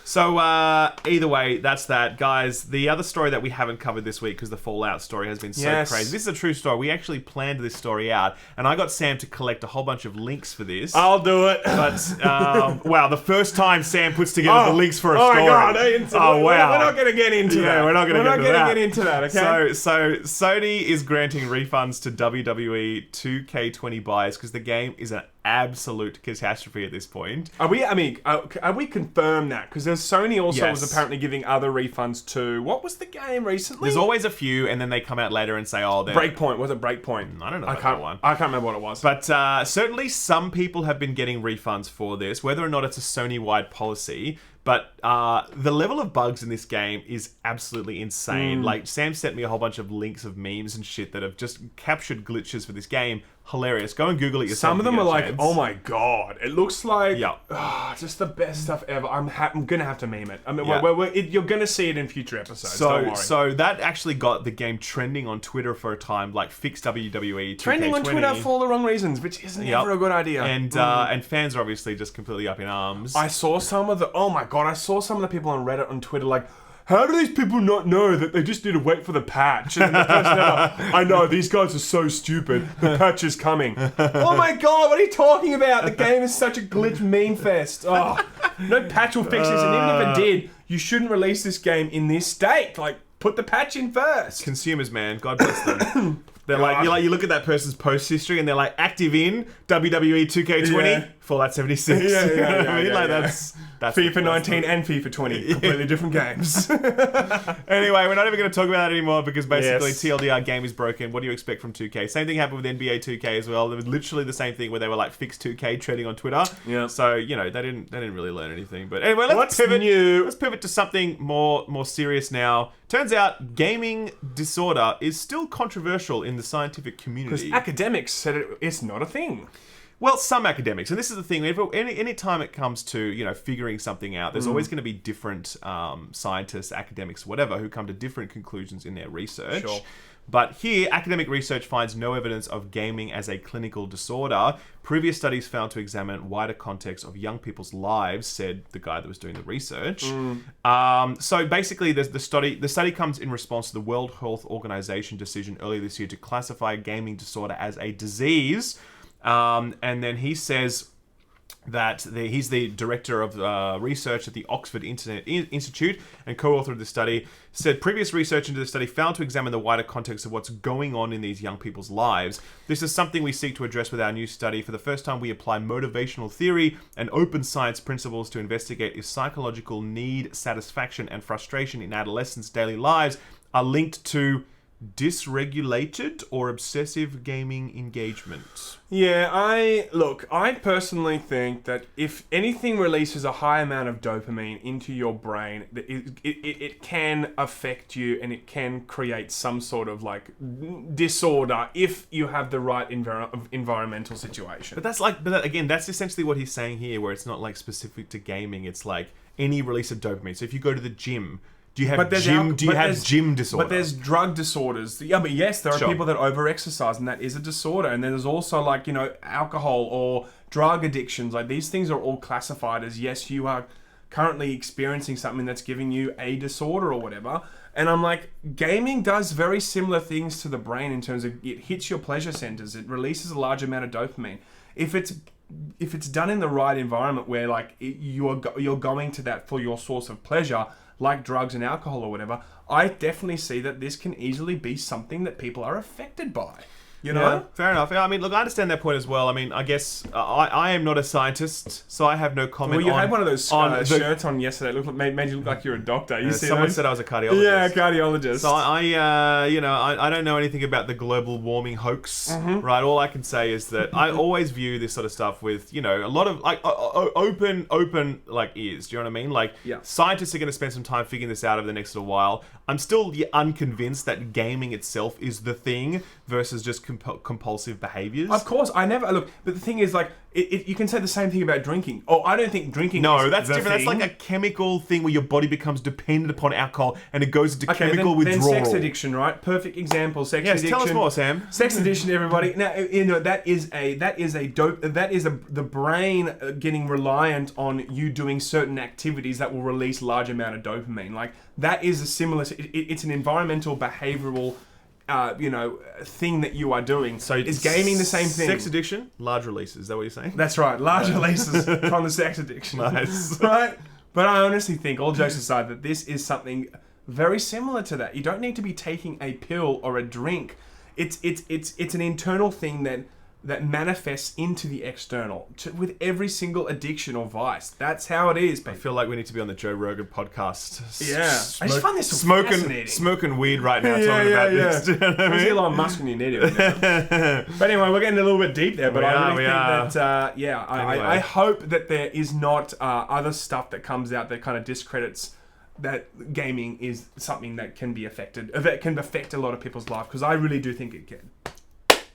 So, either way, that's that. Guys, the other story that we haven't covered this week, because the Fallout story has been so crazy. This is a true story. We actually planned this story out, and I got Sam to collect a whole bunch of links for this. I'll do it. But, wow, the first time Sam puts together the links for a story. Oh, my God. Wow. We're not going to get into that. We're not going to get into that, okay? So Sony is granting refunds to WWE 2K20 buyers because the game is an absolute catastrophe at this point. Are we confirmed that? Because Sony also was apparently giving other refunds to... What was the game recently? There's always a few, and then they come out later and say, they're... Breakpoint. Was it Breakpoint? I don't know that one. I can't remember what it was. But certainly some people have been getting refunds for this, whether or not it's a Sony-wide policy. But the level of bugs in this game is absolutely insane. Like, Sam sent me a whole bunch of links of memes and shit that have just captured glitches for this game. Hilarious. Go and Google it yourself. Some of them are like, oh my God. It looks like just the best stuff ever. I'm going to have to meme it. I mean, you're going to see it in future episodes. Don't worry. So that actually got the game trending on Twitter for a time, like fix WWE 2K20. Trending on Twitter for all the wrong reasons, which isn't ever a good idea. And fans are obviously just completely up in arms. I saw some of the people on Reddit on Twitter like, how do these people not know that they just need to wait for the patch? And the first ever, I know, these guys are so stupid. The patch is coming. Oh my God, what are you talking about? The game is such a glitch meme fest. Oh, no patch will fix this. And even if it did, you shouldn't release this game in this state. Like, put the patch in first. Consumers, man. God bless them. They're you look at that person's post history and they're like, active in WWE 2K20, Fallout 76. That's FIFA 19 and FIFA 20. Completely different games. Anyway, we're not even going to talk about it anymore because basically TLDR game is broken. What do you expect from 2K? Same thing happened with NBA 2K as well. It was literally the same thing where they were like, fix 2K trending on Twitter. Yeah. So, they didn't really learn anything. But anyway, let's pivot to something more serious now. Turns out gaming disorder is still controversial in the scientific community. Because academics said it's not a thing. Well, some academics, and this is the thing. Any time it comes to figuring something out, there's always going to be different scientists, academics, whatever, who come to different conclusions in their research. Sure. But here, academic research finds no evidence of gaming as a clinical disorder. Previous studies found to examine wider context of young people's lives, said the guy that was doing the research. So basically, the study comes in response to the World Health Organization decision earlier this year to classify gaming disorder as a disease. And then he says that he's the director of research at the Oxford Internet Institute and co-author of the study, said previous research into the study failed to examine the wider context of what's going on in these young people's lives. This is something we seek to address with our new study. For the first time, we apply motivational theory and open science principles to investigate if psychological need, satisfaction, and frustration in adolescents' daily lives are linked to dysregulated or obsessive gaming engagement. Yeah, I personally think that if anything releases a high amount of dopamine into your brain, it can affect you and it can create some sort of disorder if you have the right environmental situation. But again, that's essentially what he's saying here, where it's not specific to gaming. It's any release of dopamine. So if you go to the gym, do you have gym disorder? But there's drug disorders. Yeah, but yes, there are people that over-exercise, and that is a disorder. And then there's also alcohol or drug addictions. These things are all classified as, yes, you are currently experiencing something that's giving you a disorder or whatever. And I'm gaming does very similar things to the brain in terms of it hits your pleasure centers. It releases a large amount of dopamine. If it's done in the right environment where you're going to that for your source of pleasure, like drugs and alcohol or whatever, I definitely see that this can easily be something that people are affected by. Yeah, fair enough. I mean, look, I understand that point as well. I mean, I guess I am not a scientist, so I have no comment. Well, you had one of those shirts on yesterday. It made you look like you're a doctor. Someone said I was a cardiologist. Yeah, cardiologist. So I don't know anything about the global warming hoax, right? All I can say is that I always view this sort of stuff with a lot of open ears. Do you know what I mean? Scientists are going to spend some time figuring this out over the next little while. I'm still unconvinced that gaming itself is the thing versus just compulsive behaviors. Of course, I never look. But the thing is, you can say the same thing about drinking. Oh, I don't think drinking. No, that's different. Thing. That's a chemical thing where your body becomes dependent upon alcohol and it goes into chemical withdrawal. Then sex addiction, right? Perfect example. Sex addiction. Tell us more, Sam. Sex addiction, everybody. Now, that is the brain getting reliant on you doing certain activities that will release large amount of dopamine. That is a similar. It's an environmental behavioral. Thing that you are doing. So is gaming the same thing? Sex addiction, large releases. Is that what you're saying? That's right. Large releases from the sex addiction. Nice. Right? But I honestly think, all jokes aside, that this is something very similar to that. You don't need to be taking a pill or a drink. It's an internal thing that manifests into the external with every single addiction or vice. That's how it is. I feel like we need to be on the Joe Rogan podcast. Yeah. I just find this so fascinating. Smoking weed right now talking about this. Do you know what I mean? Elon Musk and you need it. But anyway, we're getting a little bit deep there. But I really think that, I hope that there is not other stuff that comes out that kind of discredits that gaming is something that can be affected. That can affect a lot of people's life, because I really do think it can.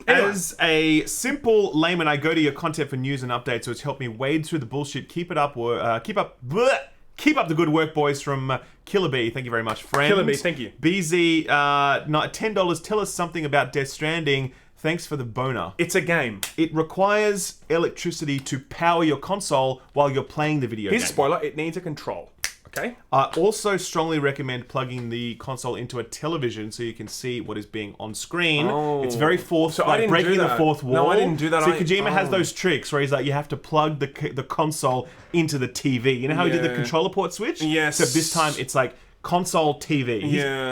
Anyway. As a simple layman, I go to your content for news and updates, so it's helped me wade through the bullshit. Keep up the good work, boys, from Killer B. Thank you very much, friend. Killer B, thank you. BZ, $10. Tell us something about Death Stranding. Thanks for the boner. It's a game. It requires electricity to power your console while you're playing the video game. Here's a spoiler. It needs a control. Okay. I also strongly recommend plugging the console into a television so you can see what is being on screen. Oh. It's very breaking the fourth wall. No, I didn't do that. So Kojima has those tricks where he's you have to plug the console into the TV. You know how he did the controller port switch? Yes. So this time it's console TV.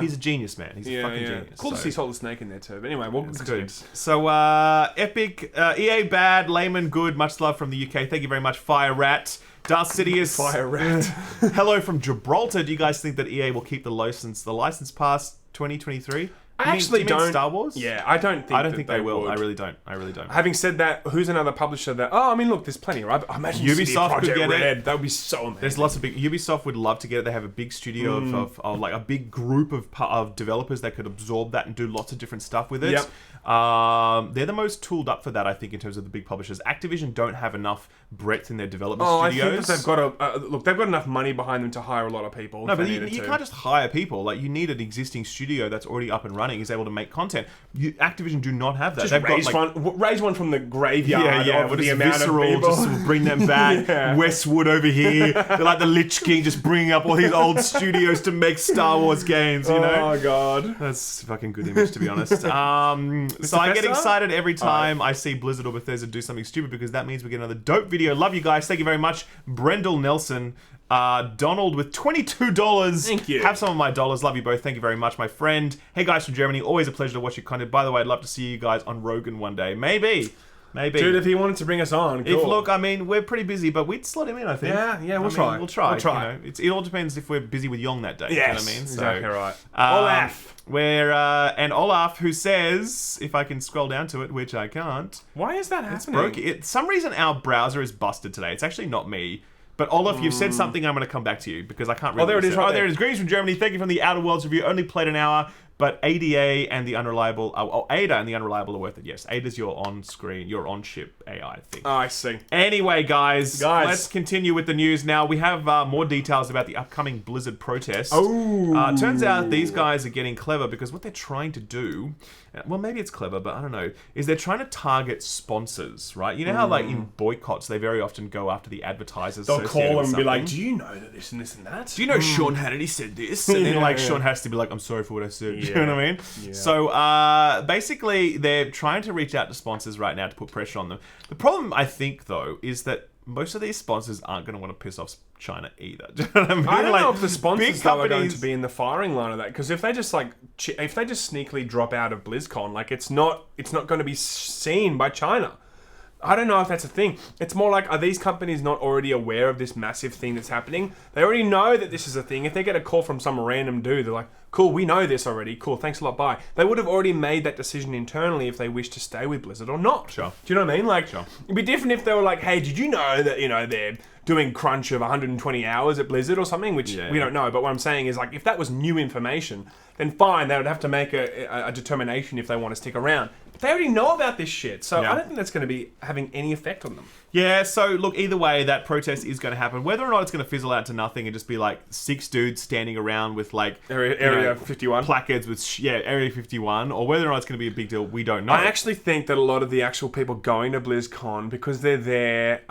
He's a genius, man. He's a fucking genius. Cool to see Solid Snake in there too. But anyway, it's good. So Epic, EA bad, Laymen good. Much love from the UK. Thank you very much, Fire Rat. Darth Sidious. Fire Rat. Hello from Gibraltar. Do you guys think that EA will keep the license past 2023? I actually do you mean don't. Star Wars? Yeah, I don't think they will. would. I really don't. Having said that, who's another publisher that? Oh, I mean, look, there's plenty, right? I imagine Ubisoft CD could get Red. it. That would be so amazing. There's lots of big. Ubisoft would love to get it. They have a big studio of like a big group of developers that could absorb that and do lots of different stuff with it. Yep. They're the most tooled up for that, I think, in terms of the big publishers. Activision don't have enough breadth in their development studios. I think that they've got they've got enough money behind them to hire a lot of people. No, but you can't just hire people. Like, you need an existing studio that's already up and running, is able to make content. Activision do not have that. Just raise one from the graveyard. Of the amount visceral, of people. Just bring them back. Westwood over here. They're like the Lich King, just bringing up all these old studios to make Star Wars games. You know? Oh god, that's a fucking good image, to be honest. So I get excited every time I see Blizzard or Bethesda do something stupid, because that means we get another dope video. Love you guys. Thank you very much, Brendel Nelson. Donald with $22. Thank you. Have some of my dollars. Love you both. Thank you very much, my friend. Hey guys from Germany. Always a pleasure to watch your content. By the way, I'd love to see you guys on Rogan one day. Maybe. Dude, if he wanted to bring us on, cool. Look, I mean, we're pretty busy, but we'd slot him in, I think. Yeah, we'll try. We'll try. You know? It all depends if we're busy with Yong that day. Yes, you know what I mean? Exactly right. Olaf. And Olaf, who says, if I can scroll down to it, which I can't. Why is that happening? It's broken. Some reason our browser is busted today. It's actually not me. But Olaf, you've said something. I'm going to come back to you because I can't read it. There it is. There it is. Greetings from Germany. Thank you from the Outer Worlds review. Only played an hour, but ADA and the Unreliable... Ada and the Unreliable are worth it. Yes, Ada's your on-screen, your on-ship AI thing. Oh, I see. Anyway, guys, let's continue with the news now. We have more details about the upcoming Blizzard protest. Turns out these guys are getting clever, because what they're trying to do... Well, maybe it's clever, but I don't know. Is they're trying to target sponsors, right? You know how, like, in boycotts, they very often go after the advertisers. They'll call them and be like, do you know that this and this and that? Do you know Sean Hannity said this? And then, Sean has to be like, I'm sorry for what I said. Do you know what I mean? Yeah. So, basically, they're trying to reach out to sponsors right now to put pressure on them. The problem, I think, though, is that most of these sponsors aren't going to want to piss off China either. Do you know what I mean? I don't know if the sponsors are going to be in the firing line of that, because if they just sneakily drop out of BlizzCon, it's not going to be seen by China. I don't know if that's a thing. It's more like, are these companies not already aware of this massive thing that's happening? They already know that this is a thing. If they get a call from some random dude, they're like, cool, we know this already. Cool, thanks a lot, bye. They would have already made that decision internally if they wish to stay with Blizzard or not. Sure. Do you know what I mean? Sure. It'd be different if they were like, hey, did you know that, they're doing crunch of 120 hours at Blizzard or something, which we don't know. But what I'm saying is, if that was new information, then fine, they would have to make a determination if they want to stick around. But they already know about this shit, so I don't think that's going to be having any effect on them. Yeah, so look, either way, that protest is going to happen. Whether or not it's going to fizzle out to nothing and just be 6 dudes standing around with Area 51 placards with Area 51, or whether or not it's going to be a big deal, we don't know. I actually think that a lot of the actual people going to BlizzCon, because they're there,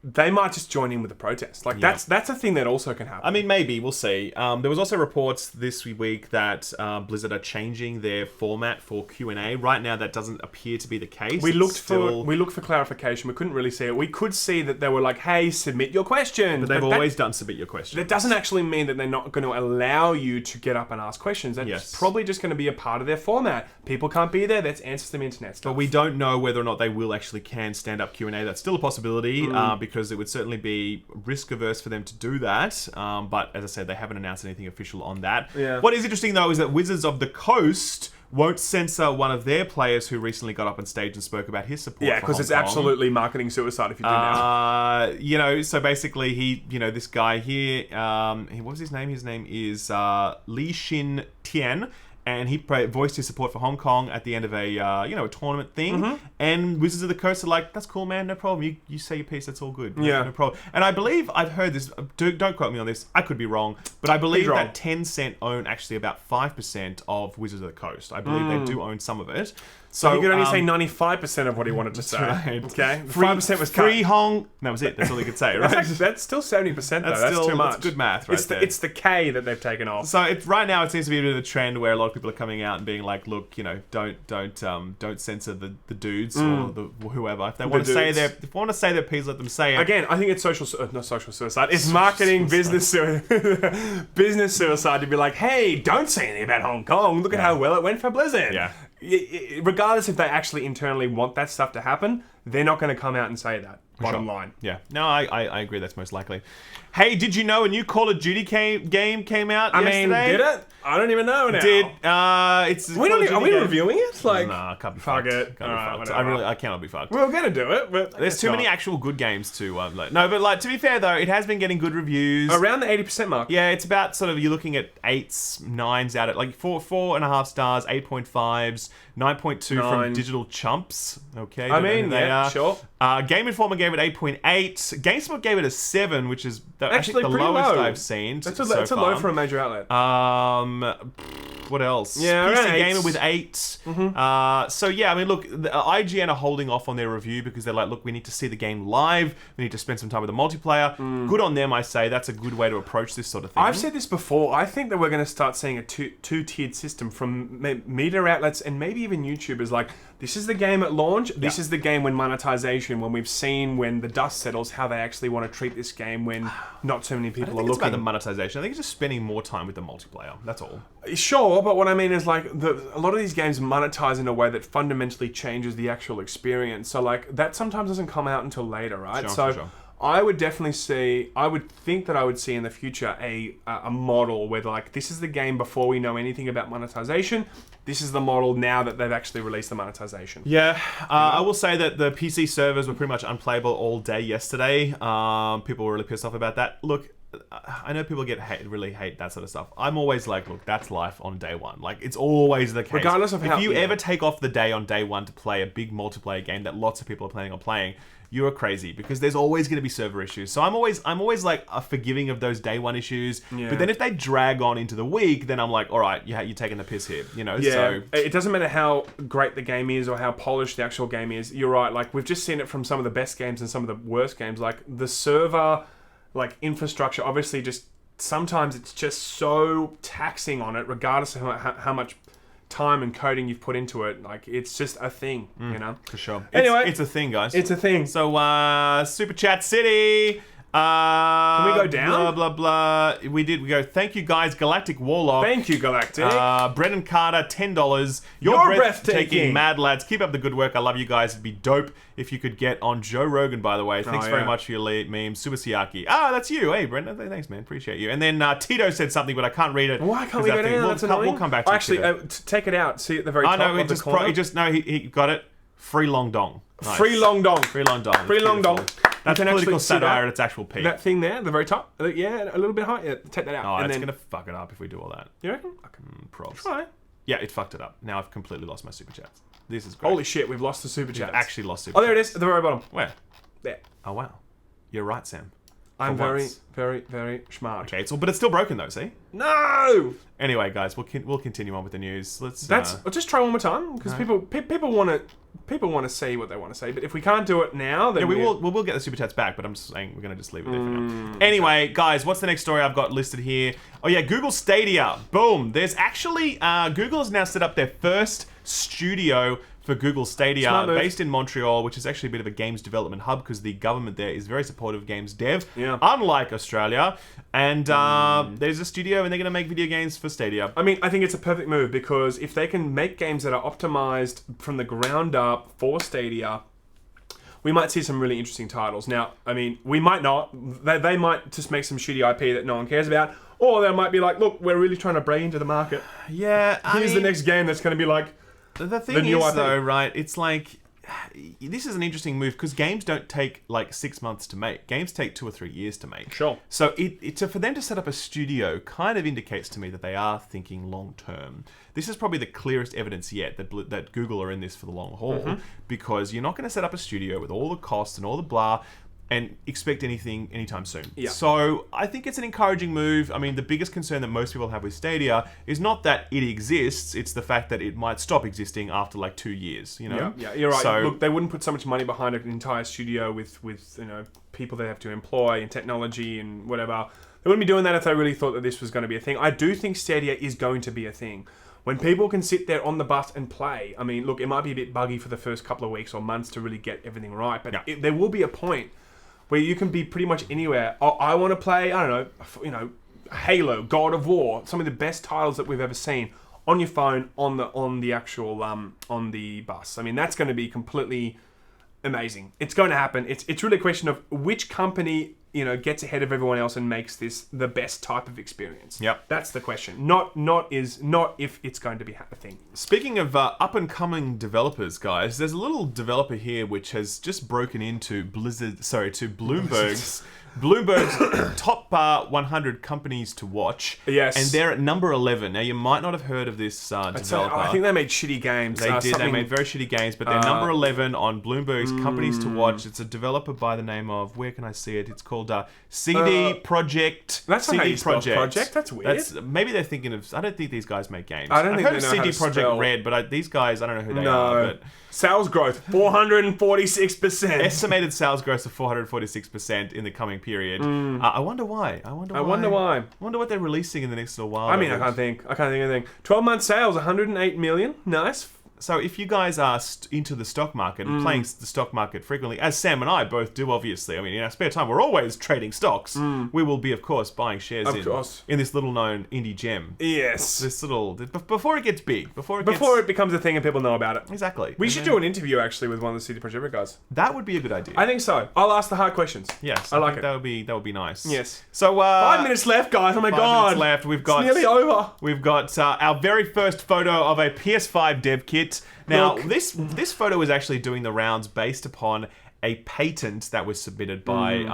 they might just join in with the protest. That's a thing that also can happen. I mean, maybe. We'll see. There was also reports this week that Blizzard are changing their format for Q&A. Right now, that doesn't appear to be the case. We looked for clarification. We couldn't really see it. We could see that they were like, hey, submit your question. But they've always done submit your question. That doesn't actually mean that they're not going to allow you to get up and ask questions. That's probably just going to be a part of their format. People can't be there. That's answers some internet stuff. But we don't know whether or not they will actually can stand up Q&A. That's still a possibility because it would certainly be risk averse for them to do that. But as I said, they haven't announced anything official on that. Yeah. What is interesting though is that Wizards of the Coast won't censor one of their players who recently got up on stage and spoke about his support. Yeah, because it's absolutely marketing suicide if you do now. So basically, this guy here, what was his name? His name is Li Xin Tian. And he voiced his support for Hong Kong at the end of a tournament thing. Mm-hmm. And Wizards of the Coast are like, that's cool, man, no problem. You say your piece, that's all good. No problem. And I believe, I've heard this, don't quote me on this, I could be wrong, but I believe that Tencent own actually about 5% of Wizards of the Coast. I believe they do own some of it. So you could only say 95% of what he wanted to say. Right. Okay, 5% was cut. Free Hong. That was it. That's all he could say. Right? that's still 70%. Though. That's too much. That's good math, right? It's the K that they've taken off. So right now it seems to be a bit of a trend where a lot of people are coming out and being like, look, don't censor the dudes or the whoever. If they want to say their piece, let them say it. Again, I think it's not social suicide. It's marketing business suicide to be like, hey, don't say anything about Hong Kong. Look at how well it went for Blizzard. Yeah. Regardless if they actually internally want that stuff to happen, they're not going to come out and say that. Bottom line. Yeah. No, I agree. That's most likely. Hey, did you know a new Call of Duty game came out yesterday? I mean, did it? I don't even know now. It's are we reviewing it? Like, nah, can't be fuck fucked. it. Can't All be right, fucked. whatever. I cannot be fucked. We're gonna do it, but there's too many actual good games to no, but like to be fair though, it has been getting good reviews. Around the 80% mark. Yeah, it's about sort of you're looking at 8s, 9s out of like 4.5 stars, 8.5s, 9.2 from Digital Chumps. Okay, I mean, they are. Sure. Game Informer gave it 8.8. GameSpot gave it a 7, which is actually I think the lowest low. I've seen. That's a low for a major outlet. What else? Yeah, PC Gamer with 8. So yeah, I mean, look, the IGN are holding off on their review because they're like, look, we need to see the game live. We need to spend some time with the multiplayer. Good on them, I say. That's a good way to approach this sort of thing. I've said this before. I think that we're going to start seeing a two-tiered system from media outlets and maybe even YouTubers. Like, this is the game at launch. This is the game when monetization. When we've seen when the dust settles, how they actually want to treat this game when not too many people are looking. It's about the monetization. I think it's just spending more time with the multiplayer. That's all. Sure, but what I mean is like a lot of these games monetize in a way that fundamentally changes the actual experience. So like that sometimes doesn't come out until later, right? Sure. I would definitely I would think that I would see in the future a model where like this is the game before we know anything about monetization. This is the model now that they've actually released the monetization. Yeah, I will say that the PC servers were pretty much unplayable all day yesterday. People were really pissed off about that. Look, I know people really hate that sort of stuff. I'm always like, look, that's life on day one. Like, it's always the case. Regardless of how... If you ever take off the day on day one to play a big multiplayer game that lots of people are planning on playing, you're crazy because there's always going to be server issues. So I'm always like forgiving of those day one issues. Yeah. But then if they drag on into the week, then I'm like, all right, you're taking the piss here, you know? Yeah. So it doesn't matter how great the game is or how polished the actual game is. You're right. Like, we've just seen it from some of the best games and some of the worst games. Like, the server, like, infrastructure, obviously just sometimes it's just so taxing on it, regardless of how much time and coding you've put into it. Like, it's just a thing, you know? For sure. Anyway, it's a thing, guys. It's a thing. So, Super Chat City. Can we go down? Blah, blah, blah. We go, thank you, guys. Galactic Warlock. Thank you, Galactic. Brendan Carter, $10. You're breathtaking. Mad lads. Keep up the good work. I love you guys. It'd be dope if you could get on Joe Rogan, by the way. Thanks very much for your meme. Super Siaki. That's you. Hey, Brendan. Thanks, man. Appreciate you. And then Tito said something, but I can't read it. Why can't we go down? We'll come back to it. Actually, take it out. See at the very top of the corner. He got it. Free long dong. Nice. Free long dong. Free long dong. Free long dong. That's political satire at its actual peak. That thing there, the very top. Yeah, a little bit high. Yeah, take that out. Oh, it's going to fuck it up if we do all that. You reckon? Props. Try. Yeah, it fucked it up. Now I've completely lost my super chats. This is great. Holy shit, we've lost the super chats. We've actually lost super chats. Oh, there it is, at the very bottom. Where? There. Oh, wow. You're right, Sam. I'm very, very, very smart. Okay, but it's still broken though, see? No! Anyway, guys, we'll continue on with the news. Let's I'll just try one more time, because people want to say what they want to say, but if we can't do it now, then we will get the super chats back, but I'm just saying we're going to just leave it there for now. Anyway, guys, what's the next story I've got listed here? Oh yeah, Google Stadia. Boom. There's actually, Google has now set up their first studio for Google Stadia, based in Montreal, which is actually a bit of a games development hub because the government there is very supportive of games dev, unlike Australia. And there's a studio and they're going to make video games for Stadia. I mean, I think it's a perfect move because if they can make games that are optimized from the ground up for Stadia, we might see some really interesting titles. Now, I mean, we might not. They might just make some shitty IP that no one cares about. Or they might be like, look, we're really trying to break into the market. Yeah, Here's the next game that's going to be like... The thing is, though, right, it's like, this is an interesting move because games don't take like 6 months to make. Games take 2 or 3 years to make. Sure. So for them to set up a studio kind of indicates to me that they are thinking long term. This is probably the clearest evidence yet that Google are in this for the long haul because you're not going to set up a studio with all the costs and all the blah and expect anything anytime soon. Yeah. So I think it's an encouraging move. I mean, the biggest concern that most people have with Stadia is not that it exists, it's the fact that it might stop existing after like 2 years, you know? Yeah, you're right. So, look, they wouldn't put so much money behind an entire studio with you know, people they have to employ and technology and whatever. They wouldn't be doing that if they really thought that this was going to be a thing. I do think Stadia is going to be a thing. When people can sit there on the bus and play, I mean, look, it might be a bit buggy for the first couple of weeks or months to really get everything right, but there will be a point where you can be pretty much anywhere. Oh, I want to play, I don't know, you know, Halo, God of War, some of the best titles that we've ever seen on your phone, on the actual on the bus. I mean, that's going to be completely amazing. It's going to happen. It's really a question of which company, gets ahead of everyone else and makes this the best type of experience. Yep. That's the question. Not if it's going to be a thing. Speaking of up and coming developers, guys, there's a little developer here which has just broken into Bloomberg's top 100 companies to watch. Yes. And they're at number 11. Now, you might not have heard of this developer. I think they made shitty games. They did. They made very shitty games, but they're number 11 on Bloomberg's companies to watch. It's a developer by the name of, where can I see it? It's called CD Projekt. That's not how you spell project. That's weird. Maybe they're thinking of... I don't think these guys make games. I don't think I've heard they know of CD Projekt Red, but these guys, I don't know who they are. But sales growth, 446%. Estimated sales growth of 446% in the coming period. I wonder why. I wonder what they're releasing in the next little while. I can't think of anything. 12-month sales, 108 million. Nice. So if you guys are into the stock market and playing the stock market frequently, as Sam and I both do, obviously. I mean, in our spare time, we're always trading stocks. We will be, of course, buying shares in this little-known indie gem. Yes. Before it gets big. Before it becomes a thing and people know about it. Exactly. We should do an interview, actually, with one of the CD Projekt Red guys. That would be a good idea. I think so. I'll ask the hard questions. Yes. I like it. That would be nice. Yes. So, 5 minutes left, guys. Oh, my God. 5 minutes left. It's nearly over. We've got our very first photo of a PS5 dev kit. Now, this photo is actually doing the rounds based upon a patent that was submitted by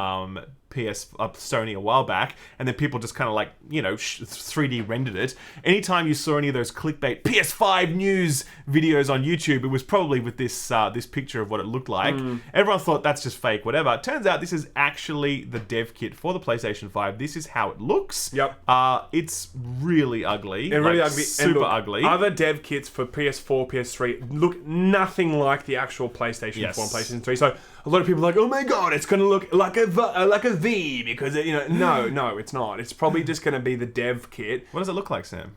Sony a while back, and then people just kind of 3D rendered it. Anytime you saw any of those clickbait PS5 news videos on YouTube, it was probably with this picture of what it looked like. Everyone thought that's just fake, whatever. It turns out this is actually the dev kit for the PlayStation 5. This is how it looks. Yep. It's really ugly. Really ugly. Super ugly. Other dev kits for PS4, PS3 look nothing like the actual PlayStation 4 and PlayStation 3. So a lot of people are like, oh my God, it's going to look like a V because no, it's not. It's probably just going to be the dev kit. What does it look like, Sam?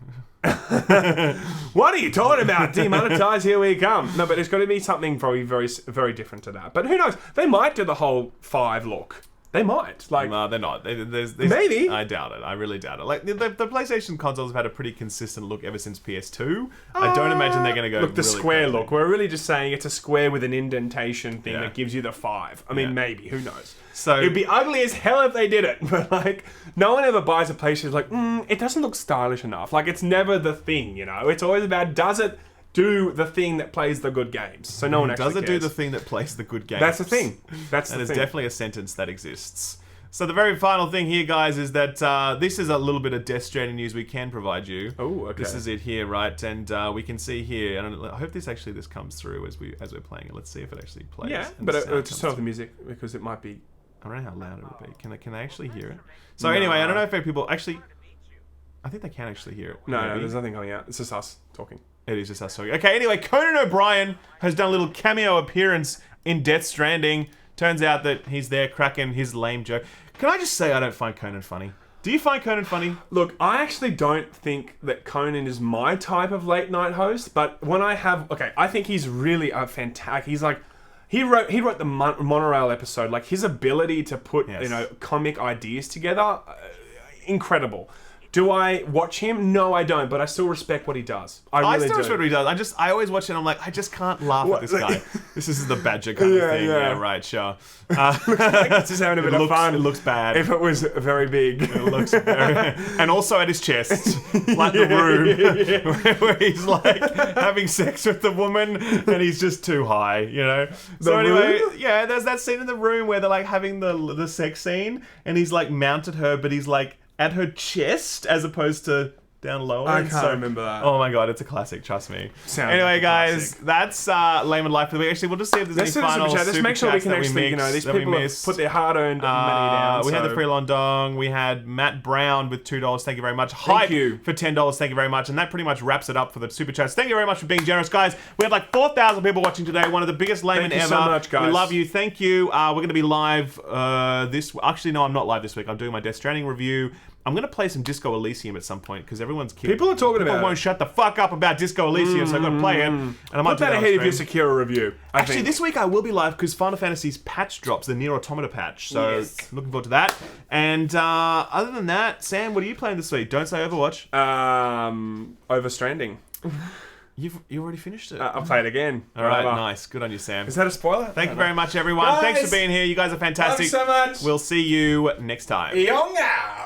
What are you talking about? Demonetize, here we come. No, but it's got to be something very, very, very different to that. But who knows? They might do the whole 5 look. They might. No, they're not. Maybe. I doubt it. I really doubt it. The PlayStation consoles have had a pretty consistent look ever since PS2. I don't imagine they're going to go. Look, the really square crazy. look. We're really just saying it's a square with an indentation thing that gives you the 5. I mean, maybe. Who knows? So it'd be ugly as hell if they did it. But no one ever buys a PlayStation it doesn't look stylish enough. It's never the thing. It's always about, does it do the thing that plays the good games? So no one actually cares. Do the thing that plays the good games? That's the thing. That is definitely a sentence that exists. So the very final thing here, guys, is that this is a little bit of Death Stranding news we can provide you. Oh, okay. This is it here, right? And we can see here, and I hope this comes through as we're playing it. Let's see if it actually plays. Yeah, but just turn off the music because it might be. I don't know how loud it would be. Can they actually hear it? So anyway, I don't know if people actually. I think they can actually hear it. No, there's nothing coming out. It's just us talking. It is just us talking. Okay, anyway, Conan O'Brien has done a little cameo appearance in Death Stranding. Turns out that he's there cracking his lame joke. Can I just say I don't find Conan funny? Do you find Conan funny? Look, I actually don't think that Conan is my type of late night host, but when I have... Okay, I think he's really a fantastic... He's He wrote the monorail episode. His ability to put comic ideas together, incredible. Do I watch him? No, I don't, but I still respect what he does. I still respect what he does. I always watch it and I'm like, I just can't laugh at this guy. This is the badger kind of thing. Yeah, right, sure. It's just having a bit of fun. It looks bad. If it was very big. It looks very... And also at his chest. Like the room where he's having sex with the woman and he's just too high, So anyway, there's that scene in the room where they're having the sex scene and he's mounted her, but he's at her chest as opposed to down lower. I can't remember that. Oh my God, it's a classic, trust me. Anyway, guys, that's Layman Life for the week. Actually, we'll just see if there's any final super chats. Let's make sure we can actually, these people have put their hard-earned money down. We had the Free Londong. We had Matt Brown with $2. Thank you very much. Hype for $10. Thank you very much. And that pretty much wraps it up for the super chats. Thank you very much for being generous, guys. We had 4,000 people watching today. One of the biggest Laymen ever. Thank you so much, guys. We love you. Thank you. We're going to be live this... Actually, no, I'm not live this week. I'm doing my Death Stranding review. I'm going to play some Disco Elysium at some point because everyone's kidding. People are talking about it. People won't shut the fuck up about Disco Elysium, so I've got to play it. And I might put that ahead of your Sekiro review. Actually, this week I will be live because Final Fantasy's patch drops, the Nier Automata patch. So looking forward to that. And other than that, Sam, what are you playing this week? Don't say Overwatch. Overstranding. You already finished it. I'll play it again. All right, nice. Good on you, Sam. Is that a spoiler? Thank you very much, everyone. Guys, thanks for being here. You guys are fantastic. Thanks so much. We'll see you next time. Yonga!